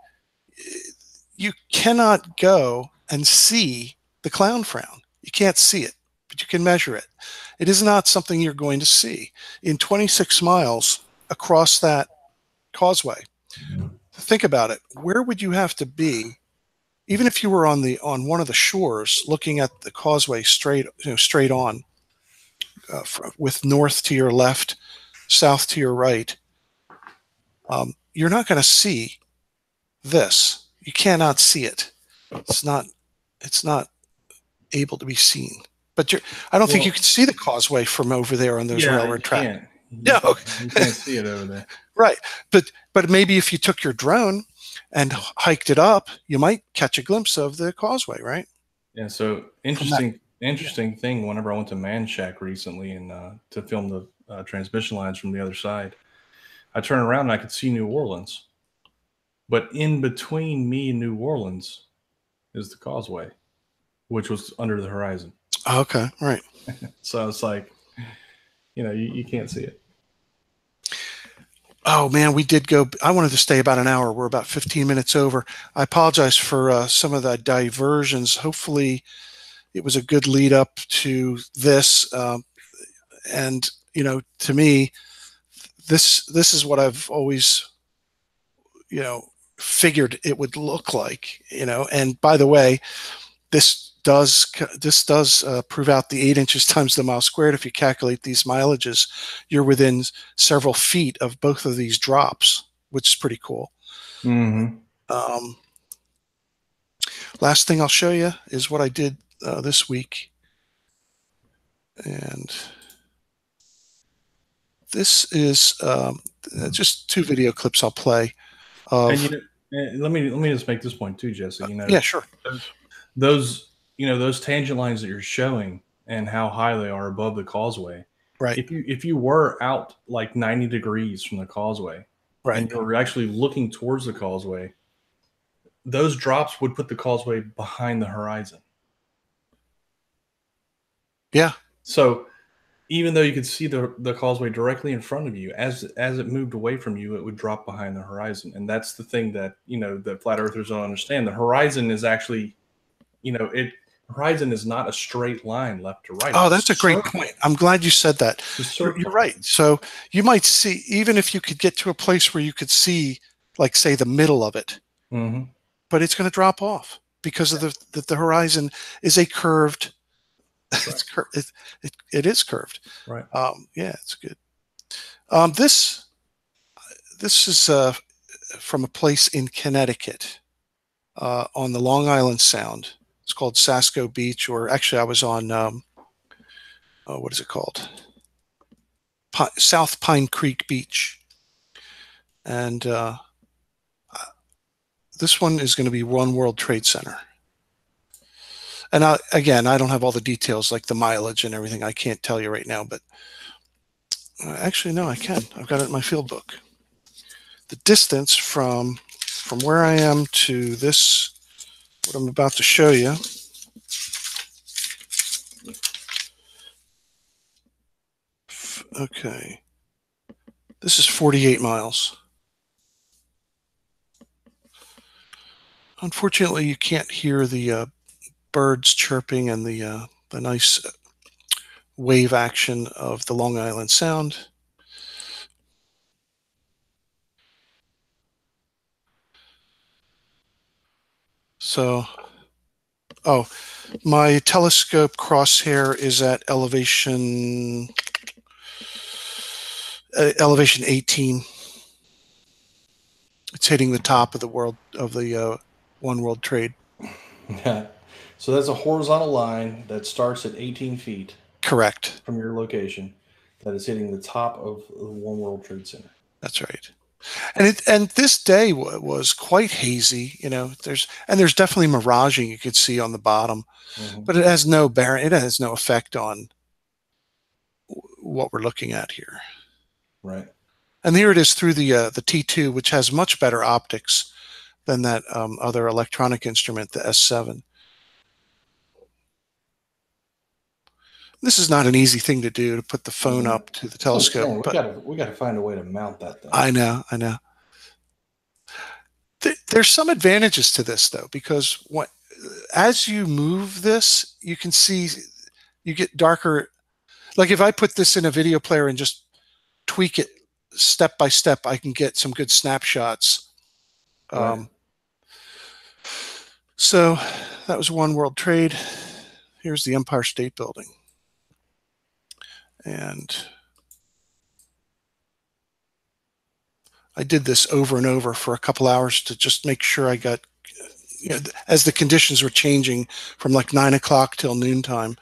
you cannot go and see the clown frown. You can't see it, but you can measure it. It is not something you're going to see. In 26 miles across that causeway, think about it. Where would you have to be, even if you were on one of the shores looking at the causeway straight on, with north to your left, south to your right, you're not going to see this. You cannot see it. It's not able to be seen. But I don't think you can see the causeway from over there on those railroad tracks. No, you can't see it over there. Right, but maybe if you took your drone and hiked it up, you might catch a glimpse of the causeway, right? Yeah. So interesting thing. Whenever I went to Man Shack recently and to film the transmission lines from the other side, I turned around and I could see New Orleans. But in between me and New Orleans is the causeway, which was under the horizon. Okay, right. So it's like, you can't see it. Oh man, we did go. I wanted to stay about an hour. We're about 15 minutes over. I apologize for some of the diversions. Hopefully, it was a good lead up to this. And to me, this is what I've always figured it would look like. And by the way, this does prove out the 8 inches times the mile squared. If you calculate these mileages, you're within several feet of both of these drops, which is pretty cool. Mm-hmm. Last thing I'll show you is what I did this week. And this is just 2 video clips I'll play. And let me just make this point too, Jesse. Yeah, sure. Those tangent lines that you're showing and how high they are above the causeway. Right. If you were out like 90 degrees from the causeway, right, and you were actually looking towards the causeway, those drops would put the causeway behind the horizon. Yeah. So even though you could see the causeway directly in front of you, as it moved away from you, it would drop behind the horizon. And that's the thing that that flat earthers don't understand. The horizon is actually, horizon is not a straight line left to right. Oh, that's a great point. I'm glad you said that. You're right. So you might see, even if you could get to a place where you could see, like, say, the middle of it, mm-hmm. but it's going to drop off because of the horizon is a curved. Right. It is curved. Right. Yeah, it's good. This is from a place in Connecticut on the Long Island Sound. It's called Sasko Beach, or actually I was on, what is it called? South Pine Creek Beach. And this one is going to be One World Trade Center. And again, I don't have all the details like the mileage and everything. I can't tell you right now, but actually, no, I can. I've got it in my field book. The distance from where I am to this, what I'm about to show you, okay, this is 48 miles. Unfortunately, you can't hear the birds chirping and the nice wave action of the Long Island Sound. So, my telescope crosshair is at elevation 18. It's hitting the top of the One World Trade. Yeah. So that's a horizontal line that starts at 18 feet. Correct. From your location, that is hitting the top of the One World Trade Center. That's right. And this day was quite hazy. There's definitely miraging you could see on the bottom, but it has no bearing. It has no effect on what we're looking at here. Right. And here it is through the T2, which has much better optics than that other electronic instrument, the S7. This is not an easy thing to do, to put the phone up to the telescope. We got to find a way to mount that thing. I know. There's some advantages to this, though, because as you move this, you can see you get darker. Like if I put this in a video player and just tweak it step by step, I can get some good snapshots. Right. So that was One World Trade. Here's the Empire State Building. And I did this over and over for a couple hours to just make sure I got, as the conditions were changing from like 9 o'clock till noontime.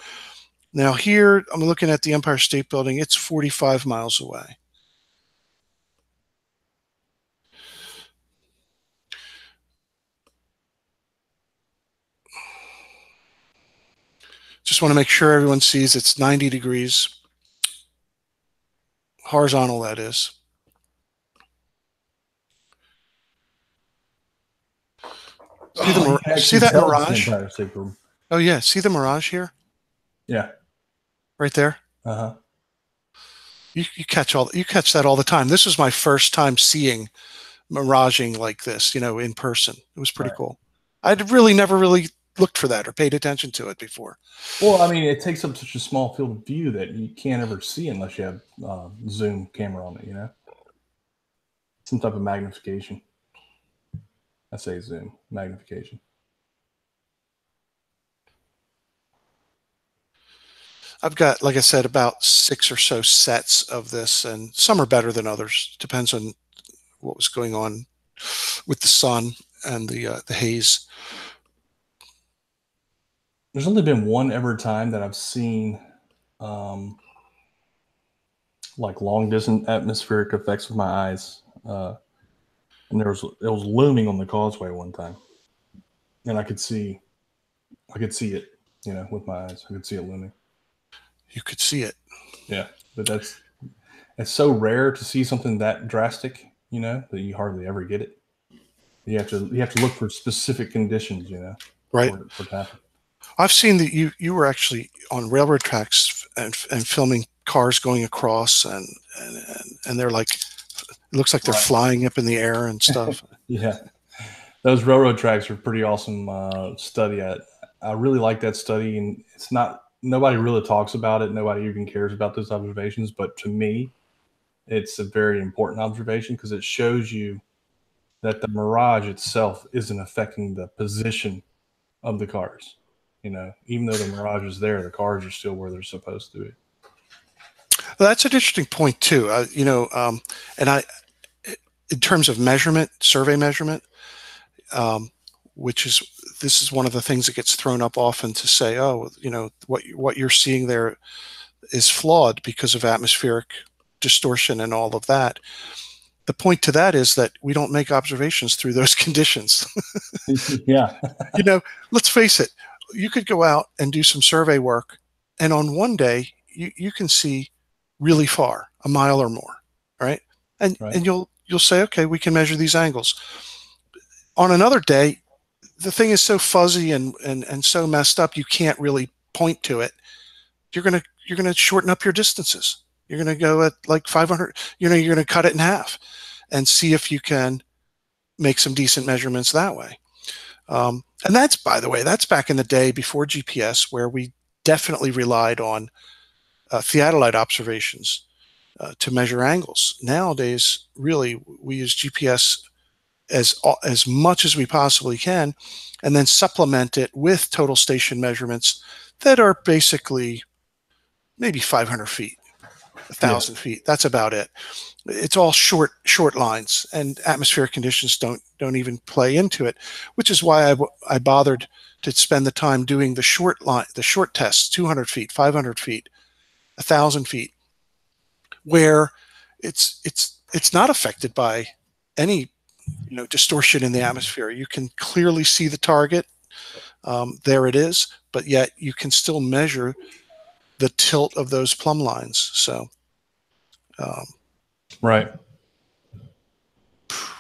Now here, I'm looking at the Empire State Building. It's 45 miles away. Just want to make sure everyone sees it's 90 degrees. Horizontal, that is. See that mirage? Oh yeah, see the mirage here? Yeah. Right there? Uh-huh. You catch that all the time. This was my first time seeing miraging like this, in person. It was pretty cool. I'd really never really looked for that or paid attention to it before. Well, I mean, it takes up such a small field of view that you can't ever see unless you have zoom camera on it, some type of magnification. I say zoom, magnification. I've got, like I said, about 6 or so sets of this, and some are better than others. Depends on what was going on with the sun and the haze. There's only been one ever time that I've seen like long distance atmospheric effects with my eyes, and it was looming on the causeway one time, and I could see it, with my eyes. I could see it looming. You could see it. Yeah, but it's so rare to see something that drastic, that you hardly ever get it. You have to look for specific conditions, right. For it to happen. I've seen that you were actually on railroad tracks and filming cars going across, and they're like, it looks like they're flying up in the air and stuff. Yeah, those railroad tracks are pretty awesome study. I really like that study, and nobody really talks about it. Nobody even cares about those observations, but to me, it's a very important observation because it shows you that the mirage itself isn't affecting the position of the cars. Even though the mirage is there, the cars are still where they're supposed to be. Well, that's an interesting point too. And in terms of measurement, survey measurement, this is one of the things that gets thrown up often to say, oh, what you're seeing there is flawed because of atmospheric distortion and all of that. The point to that is that we don't make observations through those conditions. Yeah. Let's face it. You could go out and do some survey work, and on one day you can see really far, a mile or more, right? And you'll say, okay, we can measure these angles. On another day, the thing is so fuzzy and so messed up, you can't really point to it. You're gonna shorten up your distances. You're gonna go at like 500. You're gonna cut it in half, and see if you can make some decent measurements that way. And that's, by the way, that's back in the day before GPS, where we definitely relied on theodolite observations to measure angles. Nowadays, really, we use GPS as much as we possibly can, and then supplement it with total station measurements that are basically maybe 500 feet, 1,000 feet. That's about it. It's all short lines, and atmospheric conditions don't even play into it, which is why I bothered to spend the time doing the short tests, 200 feet, 500 feet, 1,000 feet, where it's not affected by any distortion in the atmosphere. You can clearly see the target. There it is, but yet you can still measure the tilt of those plumb lines. So. Right.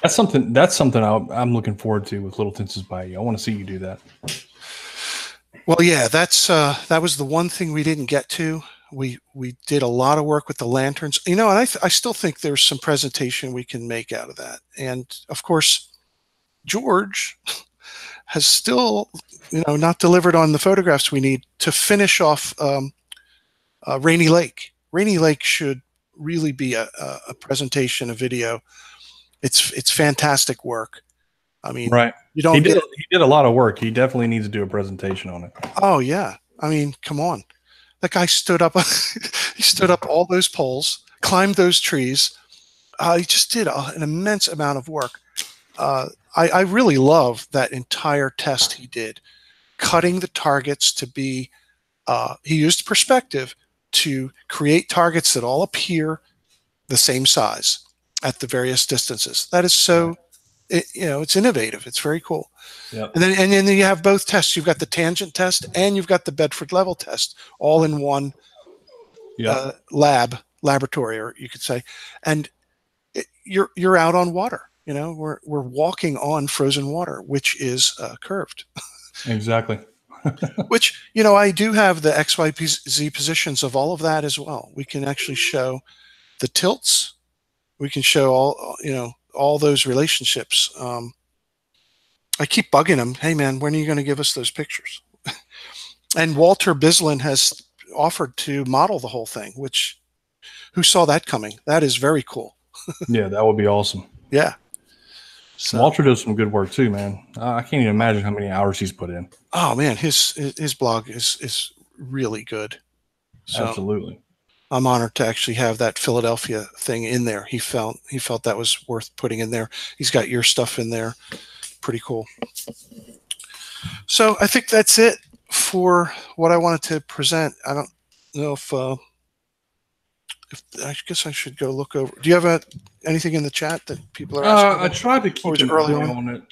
That's something I'm looking forward to with Little Tenses Bayou. I want to see you do that. Well, yeah, that was the one thing we didn't get to. We did a lot of work with the lanterns, and I still think there's some presentation we can make out of that. And of course, George has still, not delivered on the photographs we need to finish off Rainy Lake. Rainy Lake should really be a presentation, a video. It's fantastic work. I mean, right. You don't. He did a lot of work. He definitely needs to do a presentation on it. Oh yeah. I mean, come on. That guy stood up. He stood up all those poles, climbed those trees. He just did an immense amount of work. I really love that entire test he did, cutting the targets to be. He used perspective to create targets that all appear the same size at the various distances. That is so, it's innovative. It's very cool. Yep. And then you have both tests. You've got the tangent test and you've got the Bedford level test, all in one laboratory, or you could say. And you're out on water. We're walking on frozen water, which is curved. Exactly. Which, I do have the XYZ positions of all of that as well. We can actually show the tilts. We can show all, all those relationships. I keep bugging him. Hey man, when are you going to give us those pictures? And Walter Bislin has offered to model the whole thing, which, who saw that coming? That is very cool. Yeah, that would be awesome. Yeah. So, Walter does some good work too, man. I can't even imagine how many hours he's put in. Oh man, his blog is really good. So absolutely. I'm honored to actually have that Philadelphia thing in there. He felt that was worth putting in there. He's got your stuff in there. Pretty cool. So I think that's it for what I wanted to present. I don't know if I guess I should go look over. Do you have anything in the chat that people are asking? I tried to keep an early eye on it.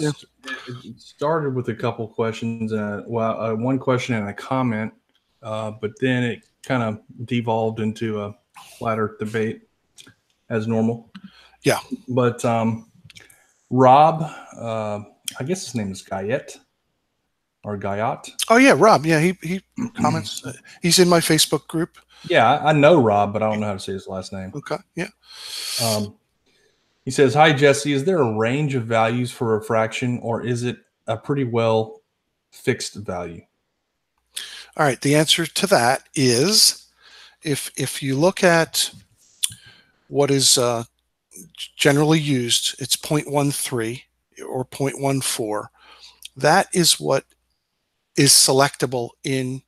It started with a couple questions. One question and a comment, but then it kind of devolved into a flat Earth debate as normal. Yeah. But Rob, I guess his name is Guyette or Guyot. Oh yeah, Rob. Yeah, he comments. He's in my Facebook group. Yeah, I know Rob, but I don't know how to say his last name. Okay, yeah. He says, "Hi, Jesse. Is there a range of values for refraction, or is it a pretty well fixed value?" All right. The answer to that is, if you look at what is generally used, it's 0.13 or 0.14. That is what is selectable in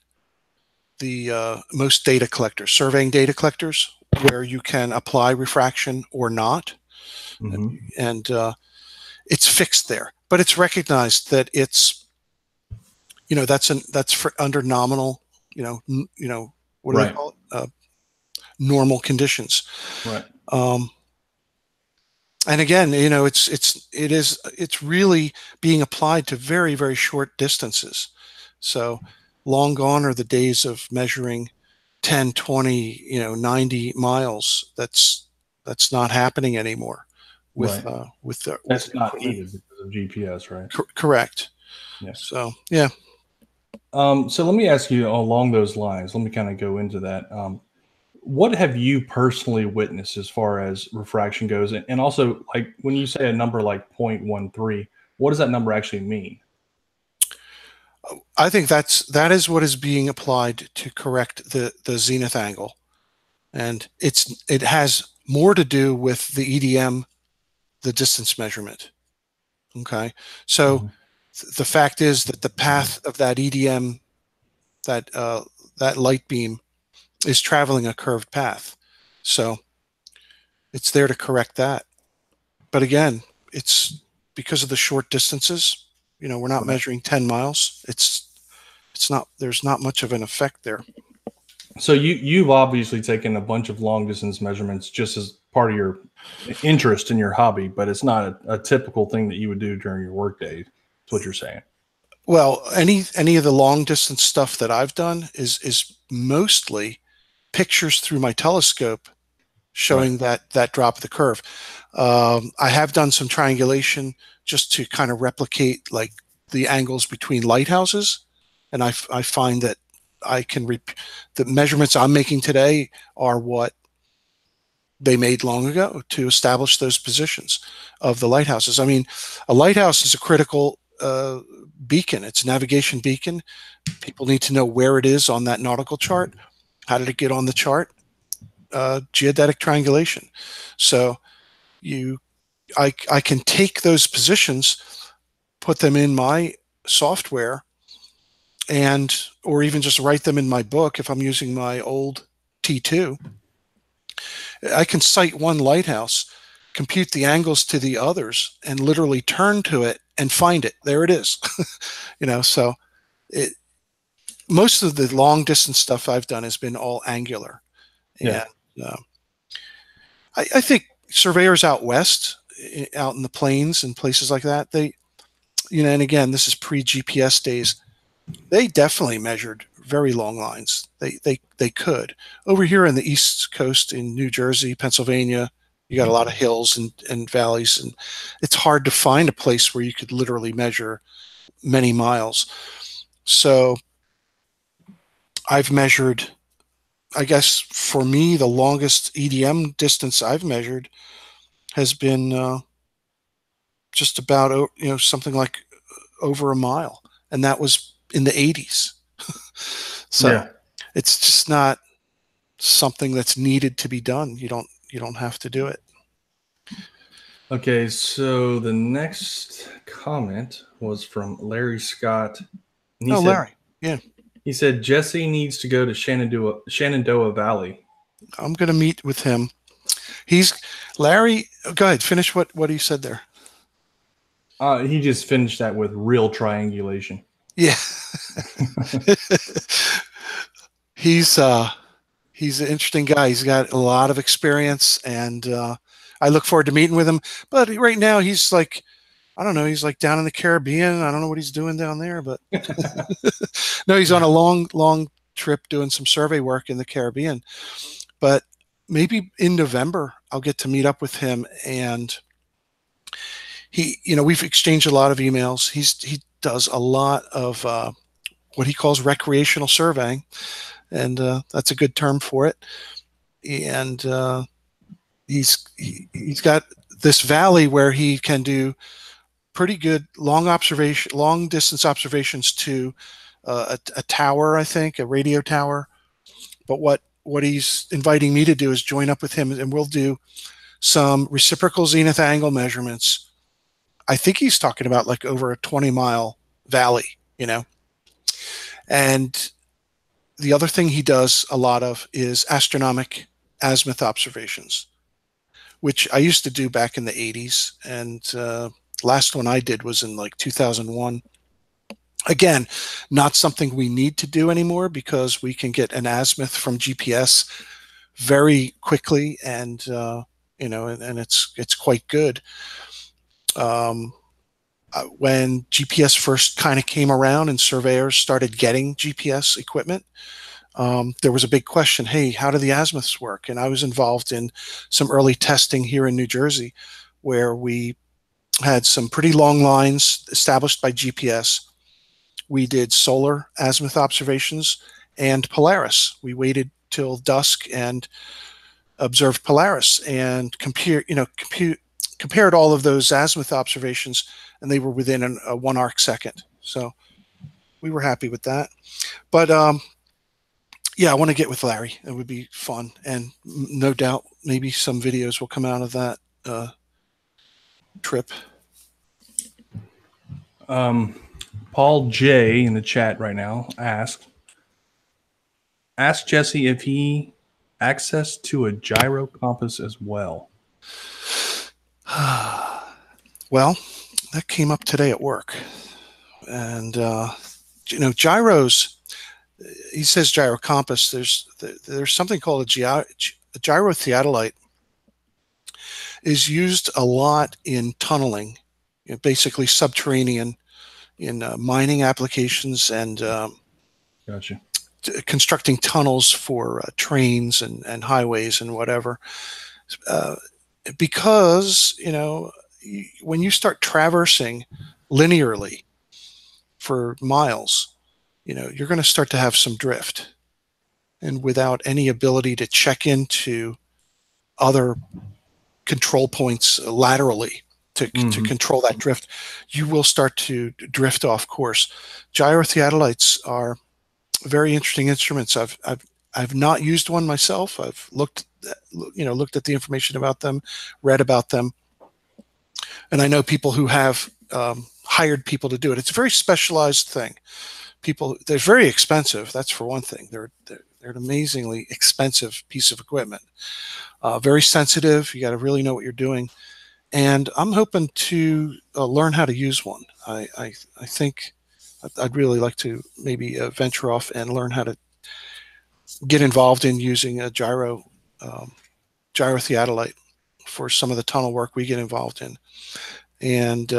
the most data collectors, surveying data collectors, where you can apply refraction or not. Mm-hmm. And it's fixed there, but it's recognized that it's, that's for under nominal, what do right. they call it? Normal conditions. Right. And again, it's really being applied to very, very short distances. So long gone are the days of measuring 10, 20, 90 miles. That's not happening anymore with that's not needed because of GPS, right? Correct. Yeah. So yeah. So let me ask you along those lines. Let me kind of go into that. What have you personally witnessed as far as refraction goes? And also, like when you say a number like 0.13, what does that number actually mean? I think that is what is being applied to correct the zenith angle. And it has more to do with the EDM, the distance measurement. Okay. So the fact is that the path of that EDM, that light beam, is traveling a curved path. So it's there to correct that. But again, it's because of the short distances. We're not measuring 10 miles. There's not much of an effect there. So you've obviously taken a bunch of long distance measurements just as part of your interest in your hobby, but it's not a typical thing that you would do during your workday. That's what you're saying. Well, any of the long distance stuff that I've done is mostly pictures through my telescope showing that drop of the curve. I have done some triangulation just to kind of replicate like the angles between lighthouses, and I find that I can the measurements I'm making today are what they made long ago to establish those positions of the lighthouses. I mean, a lighthouse is a critical beacon. It's a navigation beacon. People need to know where it is on that nautical chart. How did it get on the chart? Geodetic triangulation. So I can take those positions, put them in my software, or even just write them in my book if I'm using my old T2. I can cite one lighthouse, compute the angles to the others, and literally turn to it and find it. There it is. So most of the long distance stuff I've done has been all angular. Yeah. And I think surveyors out west, out in the plains and places like that, and again, this is pre-GPS days, they definitely measured very long lines. They could. Over here in the East Coast in New Jersey, Pennsylvania, you got a lot of hills and valleys, and it's hard to find a place where you could literally measure many miles. So I've measured I guess for me, the longest EDM distance I've measured has been just about, something like over a mile, and that was in the 80s. So Yeah. it's just not something that's needed to be done. You don't have to do it. Okay, so the next comment was from Larry Scott. And Oh, Larry. Yeah. He said Jesse needs to go to Shenandoah Valley. I'm going to meet with him. Larry, go ahead, finish what he said there. He just finished that with real triangulation. Yeah. He's an interesting guy. He's got a lot of experience, and I look forward to meeting with him. But right now he's like, I don't know, he's like down in the Caribbean. I don't know what he's doing down there, but no, he's on a long trip doing some survey work in the Caribbean. But maybe in November I'll get to meet up with him, and we've exchanged a lot of emails. He does a lot of what he calls recreational surveying, and that's a good term for it. And he's got this valley where he can do pretty good long distance observations to a tower, I think, a radio tower. But what he's inviting me to do is join up with him, and we'll do some reciprocal zenith angle measurements. I think he's talking about like over a 20-mile valley, And the other thing he does a lot of is astronomic azimuth observations, which I used to do back in the 80s. And last one I did was in like 2001. Again, not something we need to do anymore because we can get an azimuth from GPS very quickly, and and it's quite good. When GPS first kind of came around and surveyors started getting GPS equipment, there was a big question, hey, how do the azimuths work? And I was involved in some early testing here in New Jersey where we had some pretty long lines established by GPS. We did solar azimuth observations and Polaris. We waited till dusk and observed Polaris and compared all of those azimuth observations, and they were within a 1 arc second. So we were happy with that. But yeah, I want to get with Larry. It would be fun, and no doubt maybe some videos will come out of that trip. Paul J in the chat right now ask Jesse if he access to a gyro compass as well. Well, that came up today at work, and gyros. He says gyro compass. There's something called a gyrotheodolite. Is used a lot in tunneling, basically subterranean, in mining applications and Gotcha. Constructing tunnels for trains and highways and whatever. Because when you start traversing linearly for miles, you're going to start to have some drift, and without any ability to check into other control points laterally to control that drift, you will start to drift off course. Gyrotheodolites are very interesting instruments. I've not used one myself. I've looked at the information about them, read about them, and I know people who have hired people to do it. It's a very specialized thing. They're very expensive. That's for one thing. They're an amazingly expensive piece of equipment. Very sensitive. You got to really know what you're doing. And I'm hoping to learn how to use one. I think I'd really like to maybe venture off and learn how to get involved in using a gyrotheodolite for some of the tunnel work we get involved in. And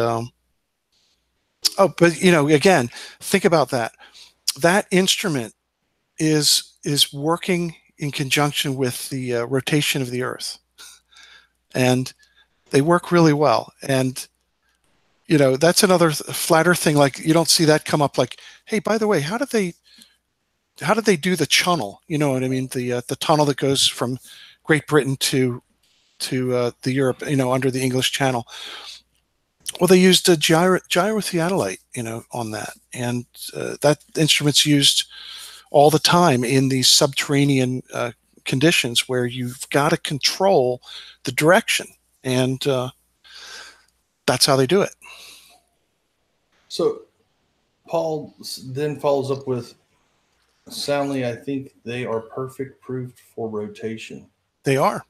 but again, think about that. That instrument is working in conjunction with the rotation of the Earth, and they work really well. And that's another flat Earth thing. Like, you don't see that come up. Like, hey, by the way, how did they they do the channel? You know what I mean? The tunnel that goes from Great Britain to the Europe, under the English Channel. Well, they used a gyrotheodolite, on that, and that instrument's used all the time in these subterranean conditions where you've got to control the direction, and that's how they do it. So Paul then follows up with, soundly, I think they are perfect proof for rotation. They are.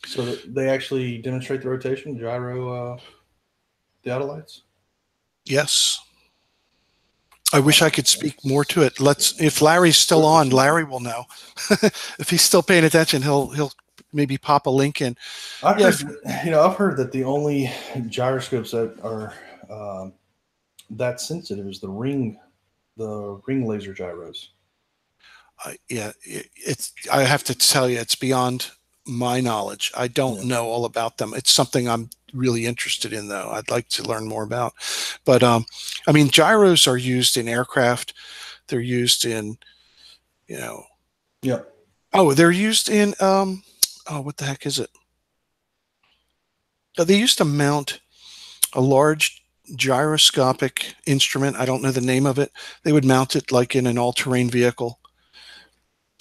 So they actually demonstrate the rotation, gyro theodolites? Yes. I wish I could speak more to it. If Larry's still on, Larry will know. If he's still paying attention, he'll maybe pop a link in. I've heard that the only gyroscopes that are that sensitive is the ring laser gyros. I have to tell you, it's beyond my knowledge. I don't know all about them. It's something I'm really interested in, though. I'd like to learn more about. But I mean, gyros are used in aircraft. They're used in, Yeah. Oh, they're used in what the heck is it? They used to mount a large gyroscopic instrument. I don't know the name of it. They would mount it like in an all-terrain vehicle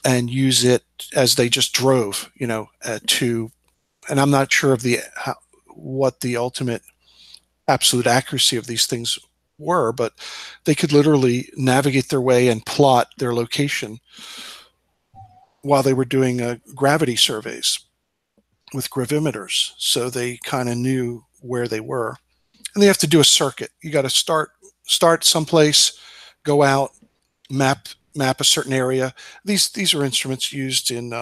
and use it as they just drove, and I'm not sure of what the ultimate absolute accuracy of these things were, but they could literally navigate their way and plot their location while they were doing gravity surveys with gravimeters. So they kind of knew where they were. And they have to do a circuit. You got to start someplace, go out, map a certain area. These are instruments used in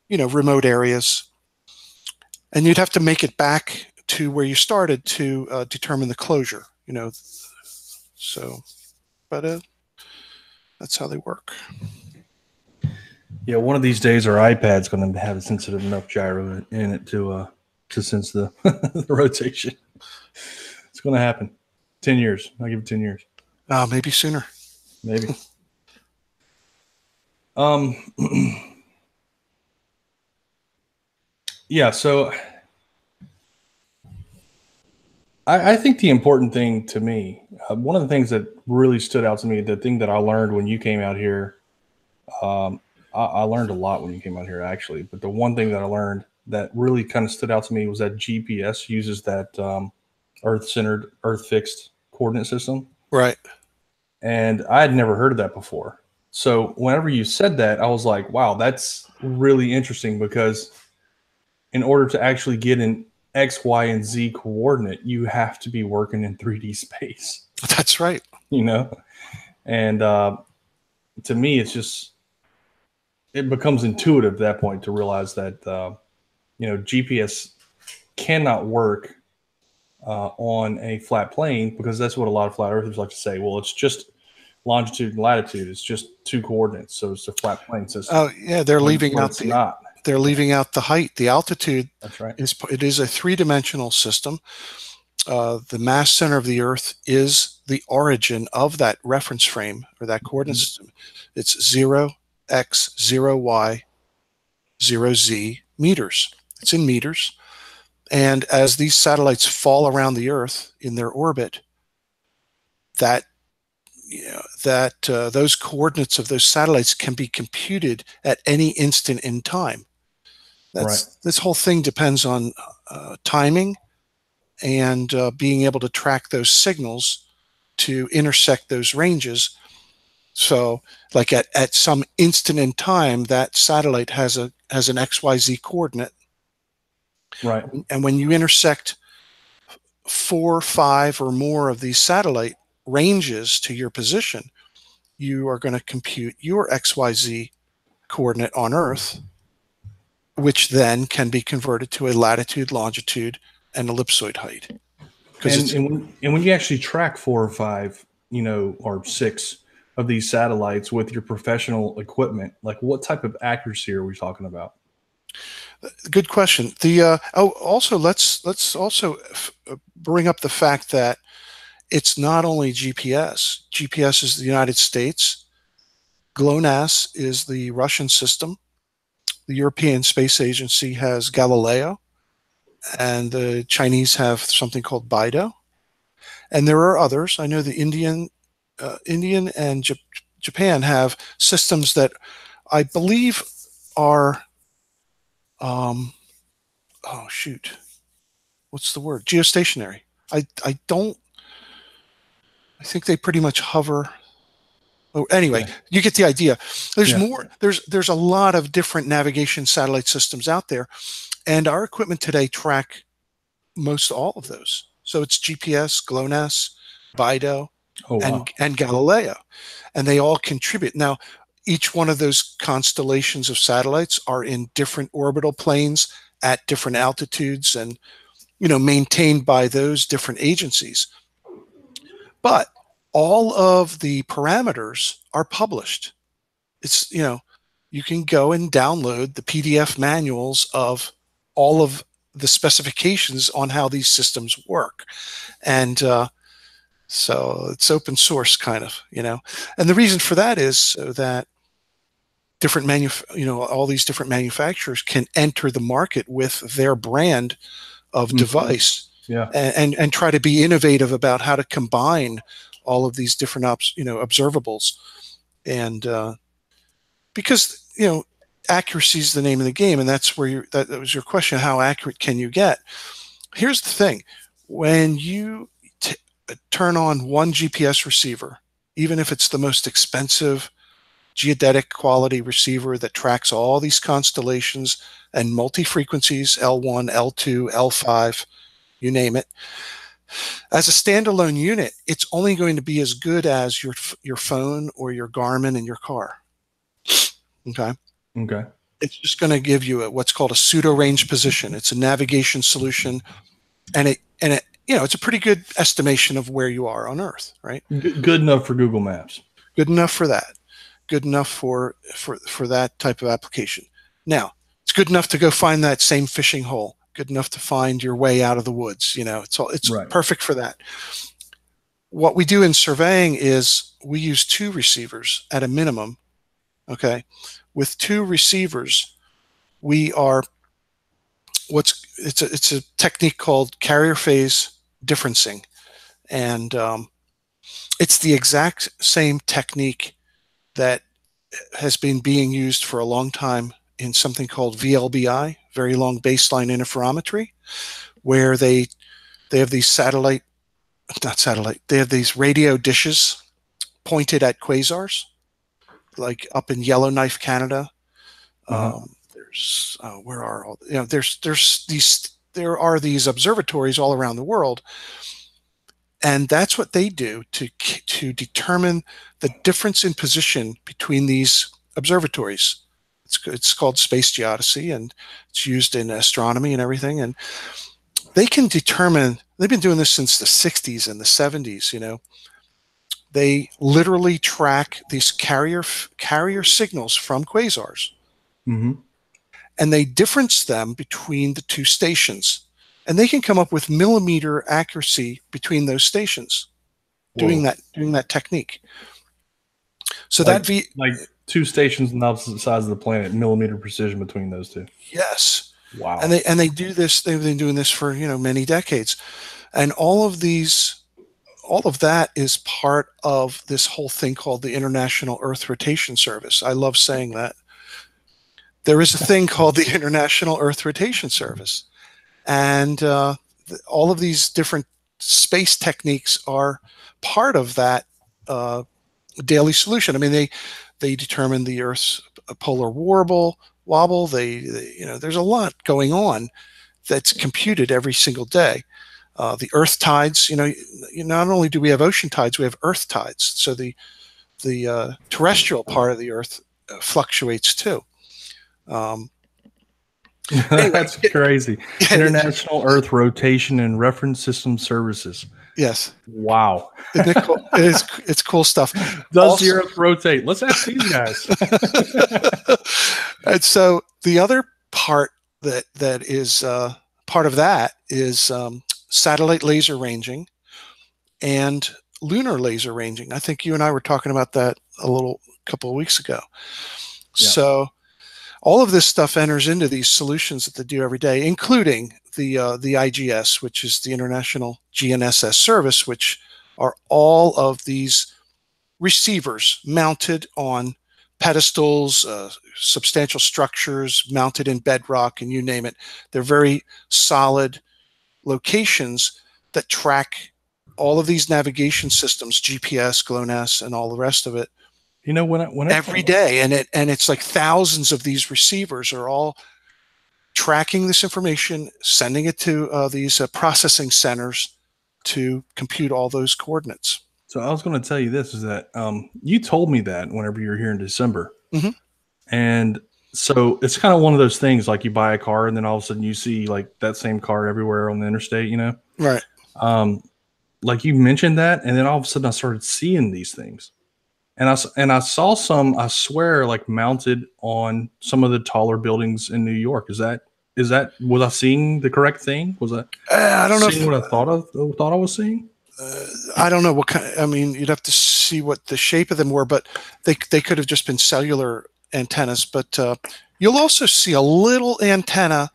remote areas, and you'd have to make it back to where you started to determine the closure. But that's how they work. Yeah, one of these days our iPad's going to have a sensitive enough gyro in it to sense the, the rotation. It's going to happen. 10 years. I'll give it 10 years. Maybe sooner. Maybe. Yeah, so I think the important thing to me, one of the things that really stood out to me, the thing that I learned when you came out here, I learned a lot when you came out here, actually. But the one thing that I learned that really kind of stood out to me was that GPS uses that Earth-centered, Earth-fixed coordinate system. Right. And I had never heard of that before. So whenever you said that, I was like, wow, that's really interesting, because in order to actually get an X, Y, and Z coordinate, you have to be working in 3D space. That's right. And to me, it becomes intuitive at that point to realize that, GPS cannot work on a flat plane, because that's what a lot of flat earthers like to say. Well, it's just longitude and latitude. It's just two coordinates, so it's a flat plane system. Oh yeah, they're leaving out the height, the altitude. That's right. It is a three-dimensional system. The mass center of the Earth is the origin of that reference frame, or that coordinate system. It's 0x, 0y, 0z meters. It's in meters. And as these satellites fall around the Earth in their orbit, those coordinates of those satellites can be computed at any instant in time. This whole thing depends on timing and being able to track those signals to intersect those ranges. So, like at some instant in time, that satellite has an XYZ coordinate. Right. And when you intersect 4, 5, or more of these satellite ranges to your position, you are going to compute your XYZ coordinate on Earth, which then can be converted to a latitude, longitude, and ellipsoid height. And when you actually track 4 or 5, or 6 of these satellites with your professional equipment, like what type of accuracy are we talking about? Good question. Also let's also bring up the fact that it's not only GPS. GPS is the United States. GLONASS is the Russian system. The European Space Agency has Galileo, and the Chinese have something called BeiDou. And there are others. I know the Indian and Japan have systems that I believe are, oh shoot, what's the word? Geostationary. I think they pretty much hover. Oh, anyway, Yeah. you get the idea. There's Yeah. more. There's a lot of different navigation satellite systems out there, and our equipment today track most all of those. So it's GPS, GLONASS, BeiDou, Oh, wow. and Galileo, and they all contribute. Now, each one of those constellations of satellites are in different orbital planes at different altitudes, and maintained by those different agencies. But all of the parameters are published. It's, you can go and download the PDF manuals of all of the specifications on how these systems work. And so it's open source kind of, and the reason for that is so that different all these different manufacturers can enter the market with their brand of device. Yeah. And try to be innovative about how to combine all of these different observables. And because accuracy is the name of the game, and that's where that was your question: how accurate can you get? Here's the thing: when you turn on one GPS receiver, even if it's the most expensive geodetic quality receiver that tracks all these constellations and multi-frequencies, L1, L2, L5, you name it, as a standalone unit, it's only going to be as good as your phone or your Garmin in your car. Okay. Okay. It's just going to give you what's called a pseudo range position. It's a navigation solution, and it it's a pretty good estimation of where you are on Earth, right? Good enough for Google Maps. Good enough for that. Good enough for that type of application. Now, it's good enough to go find that same fishing hole. Good enough to find your way out of the woods. It's Right. perfect for that. What we do in surveying is we use 2 receivers at a minimum. Okay, with 2 receivers, we are it's a technique called carrier phase differencing, and it's the exact same technique that has been being used for a long time in something called VLBI, very long baseline interferometry, where they have these they have these radio dishes pointed at quasars, like up in Yellowknife, Canada. There's where are all there are these observatories all around the world, and that's what they do to determine the difference in position between these observatories. It's called space geodesy, and it's used in astronomy and everything. And they can determine. They've been doing this since the 60s and the 70s. They literally track these carrier signals from quasars, and they difference them between the 2 stations, and they can come up with millimeter accuracy between those stations. Whoa. doing that technique. So like 2 stations on the opposite sides of the planet, millimeter precision between those 2. Yes. Wow. And they do this. They've been doing this for many decades, and all of that is part of this whole thing called the International Earth Rotation Service. I love saying that. There is a thing called the International Earth Rotation Service, and all of these different space techniques are part of that daily solution. I mean, they determine the Earth's polar wobble. There's a lot going on that's computed every single day. The Earth tides. Not only do we have ocean tides, we have Earth tides. So the terrestrial part of the Earth fluctuates too. That's crazy. International Earth Rotation and Reference System Services. Yes. Wow. Isn't it cool? It's cool stuff. Does the Earth rotate? Let's ask these guys. And so the other part that is part of that is satellite laser ranging, and lunar laser ranging. I think you and I were talking about that a couple of weeks ago. Yeah. So all of this stuff enters into these solutions that they do every day, including the IGS, which is the International GNSS Service, which are all of these receivers mounted on pedestals, substantial structures mounted in bedrock, and you name it. They're very solid locations that track all of these navigation systems, GPS, GLONASS, and all the rest of it. You know, when every day, and it's like thousands of these receivers are all tracking this information, sending it to these processing centers to compute all those coordinates. So I was going to tell you this, is that you told me that whenever you were here in December. Mm-hmm. And so it's kind of one of those things, like you buy a car and then all of a sudden you see like that same car everywhere on the interstate, you know? Right. Like you mentioned that, and then all of a sudden I started seeing these things. And I saw some, I swear, like mounted on some of the taller buildings in New York. Was I seeing the correct thing? Was I don't know what I thought I was seeing? I don't know what kind. I mean, you'd have to see what the shape of them were, but they could have just been cellular antennas. But you'll also see a little antenna,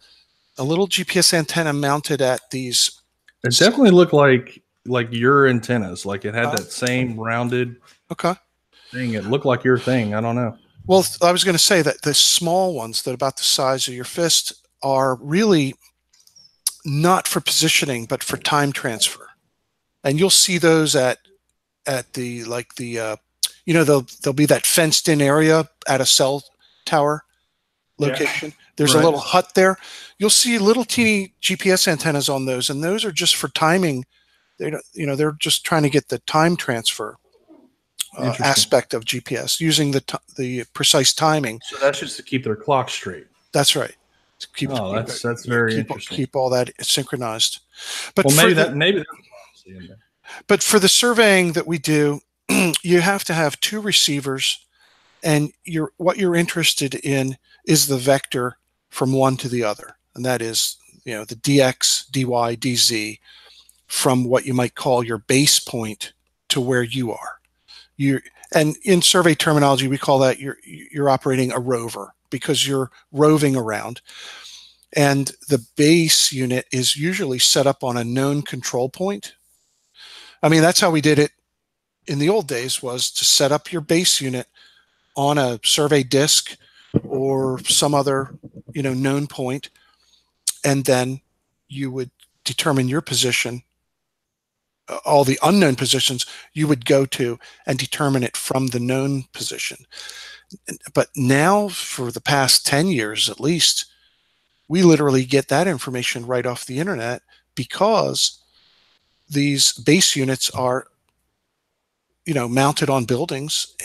a little GPS antenna mounted at these. It definitely looked like your antennas. Like it had that same rounded. Okay. Thing. It looked like your thing. I don't know. Well, I was going to say that the small ones that are about the size of your fist are really not for positioning, but for time transfer. And you'll see those at the you know, there'll be that fenced in area at a cell tower location. Yeah. There's a little hut there. You'll see little teeny GPS antennas on those, and those are just for timing. They're just trying to get the time transfer aspect of GPS using the precise timing. So that's just to keep their clock straight. That's right. That's very interesting. Keep all that synchronized. But but for the surveying that we do, you have to have two receivers, and what you're interested in is the vector from one to the other, and that is, you know, the dx, dy, dz from what you might call your base point to where you are. And in survey terminology, we call that you're operating a rover, because you're roving around. And the base unit is usually set up on a known control point. I mean, that's how we did it in the old days, was to set up your base unit on a survey disk or some other, you know, known point, and then you would determine your position. All the unknown positions you would go to and determine it from the known position. But now, for the past 10 years at least, we literally get that information right off the internet, because these base units are, you know, mounted on buildings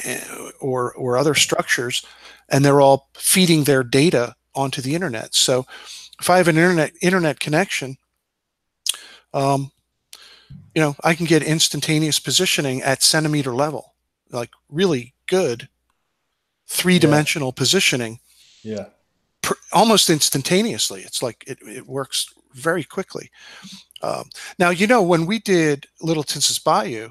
or other structures, and they're all feeding their data onto the internet. So if I have an internet connection, you know, I can get instantaneous positioning at centimeter level, like really good three-dimensional positioning. Yeah. Almost instantaneously. It's like it works very quickly. Now, you know, when we did Little Tinsa's Bayou,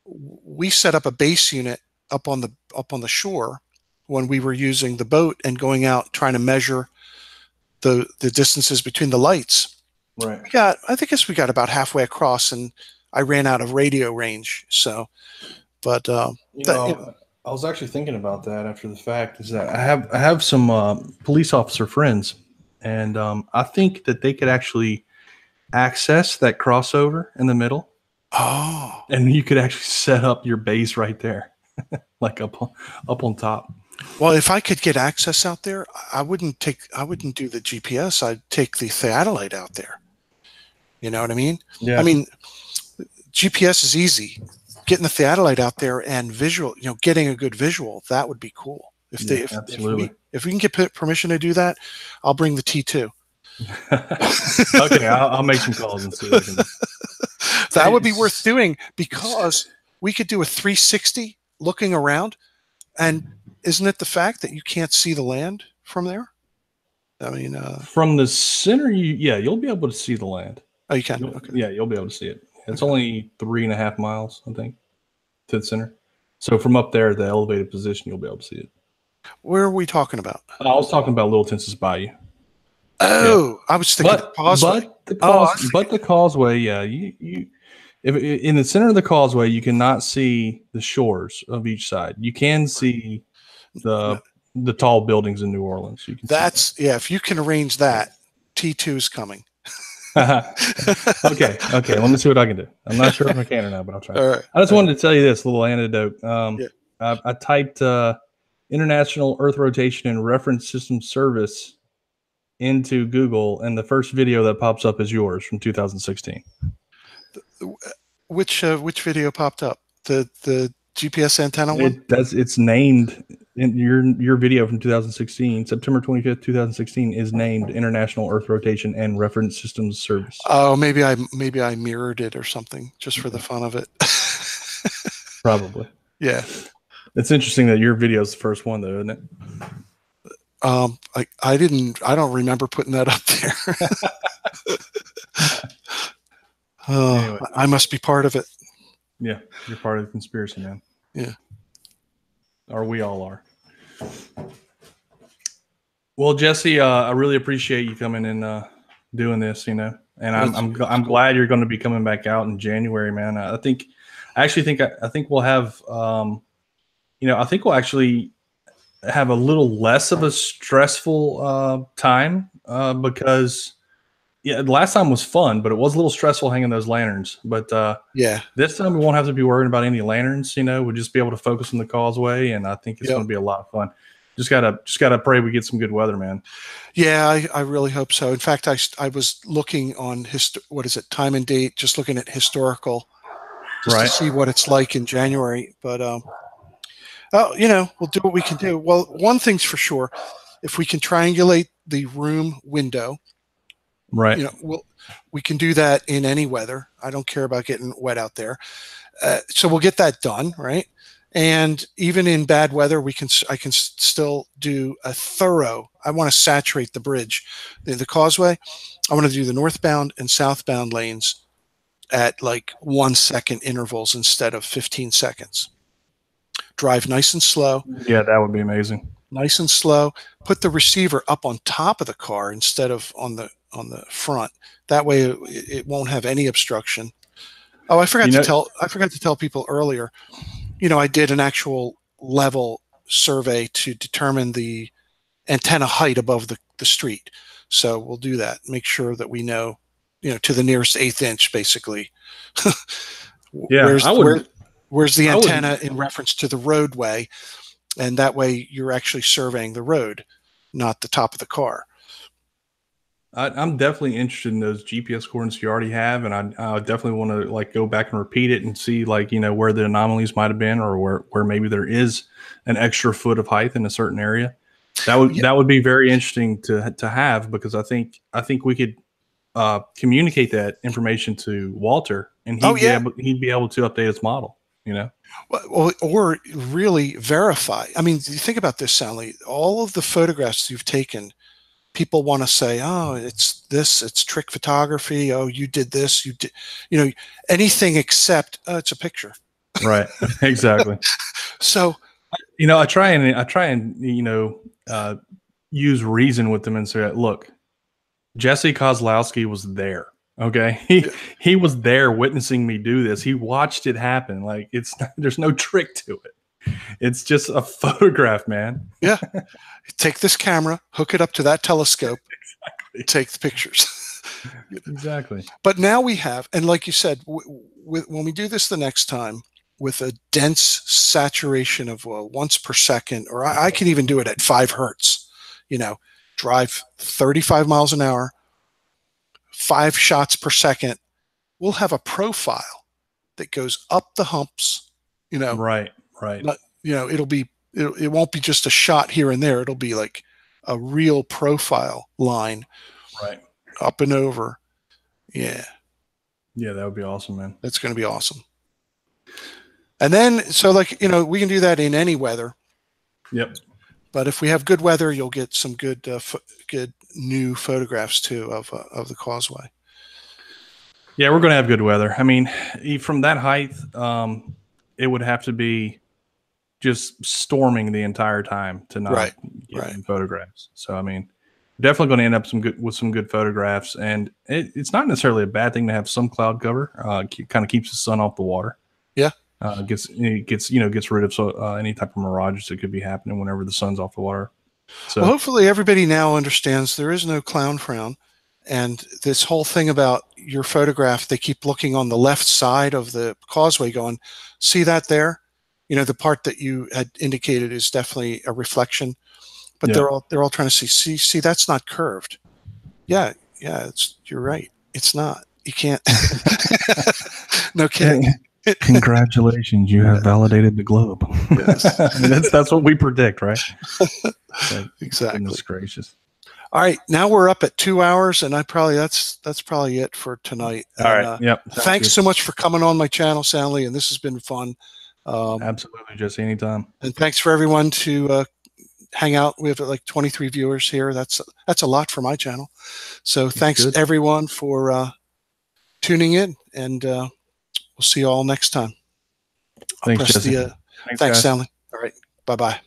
we set up a base unit up on the shore when we were using the boat and going out trying to measure the distances between the lights. Right. I guess we got about halfway across, and I ran out of radio range. So, but I was actually thinking about that after the fact. Is that I have some police officer friends, and I think that they could actually access that crossover in the middle. Oh. And you could actually set up your base right there, like up on top. Well, if I could get access out there, I wouldn't do the GPS. I'd take the theodolite out there. You know what I mean? Yeah. I mean, GPS is easy. Getting the theodolite out there and visual, you know, getting a good visual, that would be cool. Absolutely. If we can get permission to do that, I'll bring the T2. Okay, I'll make some calls and see what I can do. That would be worth doing, because we could do a 360 looking around, and isn't it the fact that you can't see the land from there? I mean, from the center, you'll be able to see the land. Oh, you can. Okay. Yeah, you'll be able to see it. It's only 3.5 miles, I think, to the center. So from up there, the elevated position, you'll be able to see it. Where are we talking about? I was talking about Little Tensas Bayou. Oh, yeah. I was thinking but the Causeway. But the Causeway, yeah, if in the center of the Causeway, you cannot see the shores of each side. You can see the tall buildings in New Orleans. You can see that. Yeah. If you can arrange that, T2 is coming. Okay. Let me see what I can do. I'm not sure if I can or not, but I'll try. All right. I just wanted to tell you this little anecdote. Yeah. I typed International Earth Rotation and Reference System Service into Google, and the first video that pops up is yours from 2016. Which video popped up? The GPS antenna one? It's named in your video from 2016, September 25th, 2016 is named International Earth Rotation and Reference Systems Service. Oh, maybe I mirrored it or something just for the fun of it. Probably. Yeah. It's interesting that your video is the first one, though, isn't it? I don't remember putting that up there. Anyway. I must be part of it. Yeah, you're part of the conspiracy, man. Yeah. Or we all are. Well, Jesse, I really appreciate you coming and doing this, and I'm glad you're going to be coming back out in January, man. I think we'll have, I think we'll actually have a little less of a stressful time because the last time was fun, but it was a little stressful hanging those lanterns. But this time we won't have to be worrying about any lanterns. We'll just be able to focus on the Causeway, and I think it's going to be a lot of fun. Just gotta pray we get some good weather, man. Yeah, I really hope so. In fact, I was looking on time and date, just looking at historical, just to see what it's like in January. But we'll do what we can do. Well, one thing's for sure, if we can triangulate the room window. Right. We can do that in any weather. I don't care about getting wet out there. So we'll get that done, right? And even in bad weather, I can still do a thorough. I want to saturate the bridge, the Causeway. I want to do the northbound and southbound lanes at like 1 second intervals instead of 15 seconds. Drive nice and slow. Yeah, that would be amazing. Nice and slow. Put the receiver up on top of the car instead of on the front. That way it won't have any obstruction. Oh, I forgot to tell people earlier, I did an actual level survey to determine the antenna height above the street. So we'll do that. Make sure that we know, to the nearest 1/8 inch, basically. Yeah. Where's the antenna in reference to the roadway? And that way you're actually surveying the road, not the top of the car. I'm definitely interested in those GPS coordinates you already have, and I definitely want to go back and repeat it and see where the anomalies might have been, or where maybe there is an extra foot of height in a certain area. That would be very interesting to have, because I think we could communicate that information to Walter, and he'd be able to update his model. Or really verify. I mean, you think about this, Sally. All of the photographs you've taken, people want to say, "Oh, it's trick photography. Oh, you did this. You did, anything except it's a picture." Right. Exactly. So, I try and use reason with them and say, "Look, Jesse Kozlowski was there. Okay, he was there witnessing me do this. He watched it happen. There's no trick to it. It's just a photograph, man." Yeah. Take this camera, hook it up to that telescope, take the pictures. Exactly. But now we have, and like you said, when we do this the next time with a dense saturation of once per second, or I can even do it at 5 hertz, drive 35 miles an hour, 5 shots per second, we'll have a profile that goes up the humps, Right. It won't be just a shot here and there. It'll be like a real profile line, right, up and over. Yeah. Yeah, that would be awesome, man. That's going to be awesome. And then, we can do that in any weather. Yep. But if we have good weather, you'll get some good new photographs too of the Causeway. Yeah, we're going to have good weather. I mean, from that height, it would have to be just storming the entire time to not get any photographs. So, I mean, definitely going to end up with some good photographs. And it's not necessarily a bad thing to have some cloud cover. Kind of keeps the sun off the water. Yeah. Gets rid of any type of mirages that could be happening whenever the sun's off the water. So, well, hopefully everybody now understands there is no clown frown. And this whole thing about your photograph, they keep looking on the left side of the causeway going, see that there? You know, the part that you had indicated is definitely a reflection, but they're all trying to see, that's not curved. Yeah, you're right. It's not. You can't. No kidding. Congratulations, you have validated the globe. Yes. I mean, that's what we predict, right? Exactly. Goodness gracious. All right, now we're up at 2 hours, and that's probably it for tonight. All right. Yep. Thanks so much for coming on my channel, Stanley, and this has been fun. Absolutely, Jesse. Anytime. And thanks for everyone to hang out. We have like 23 viewers here. That's a lot for my channel. So thanks everyone for tuning in, and we'll see you all next time. Thanks, Jesse. Thanks, Stanley. All right. Bye-bye.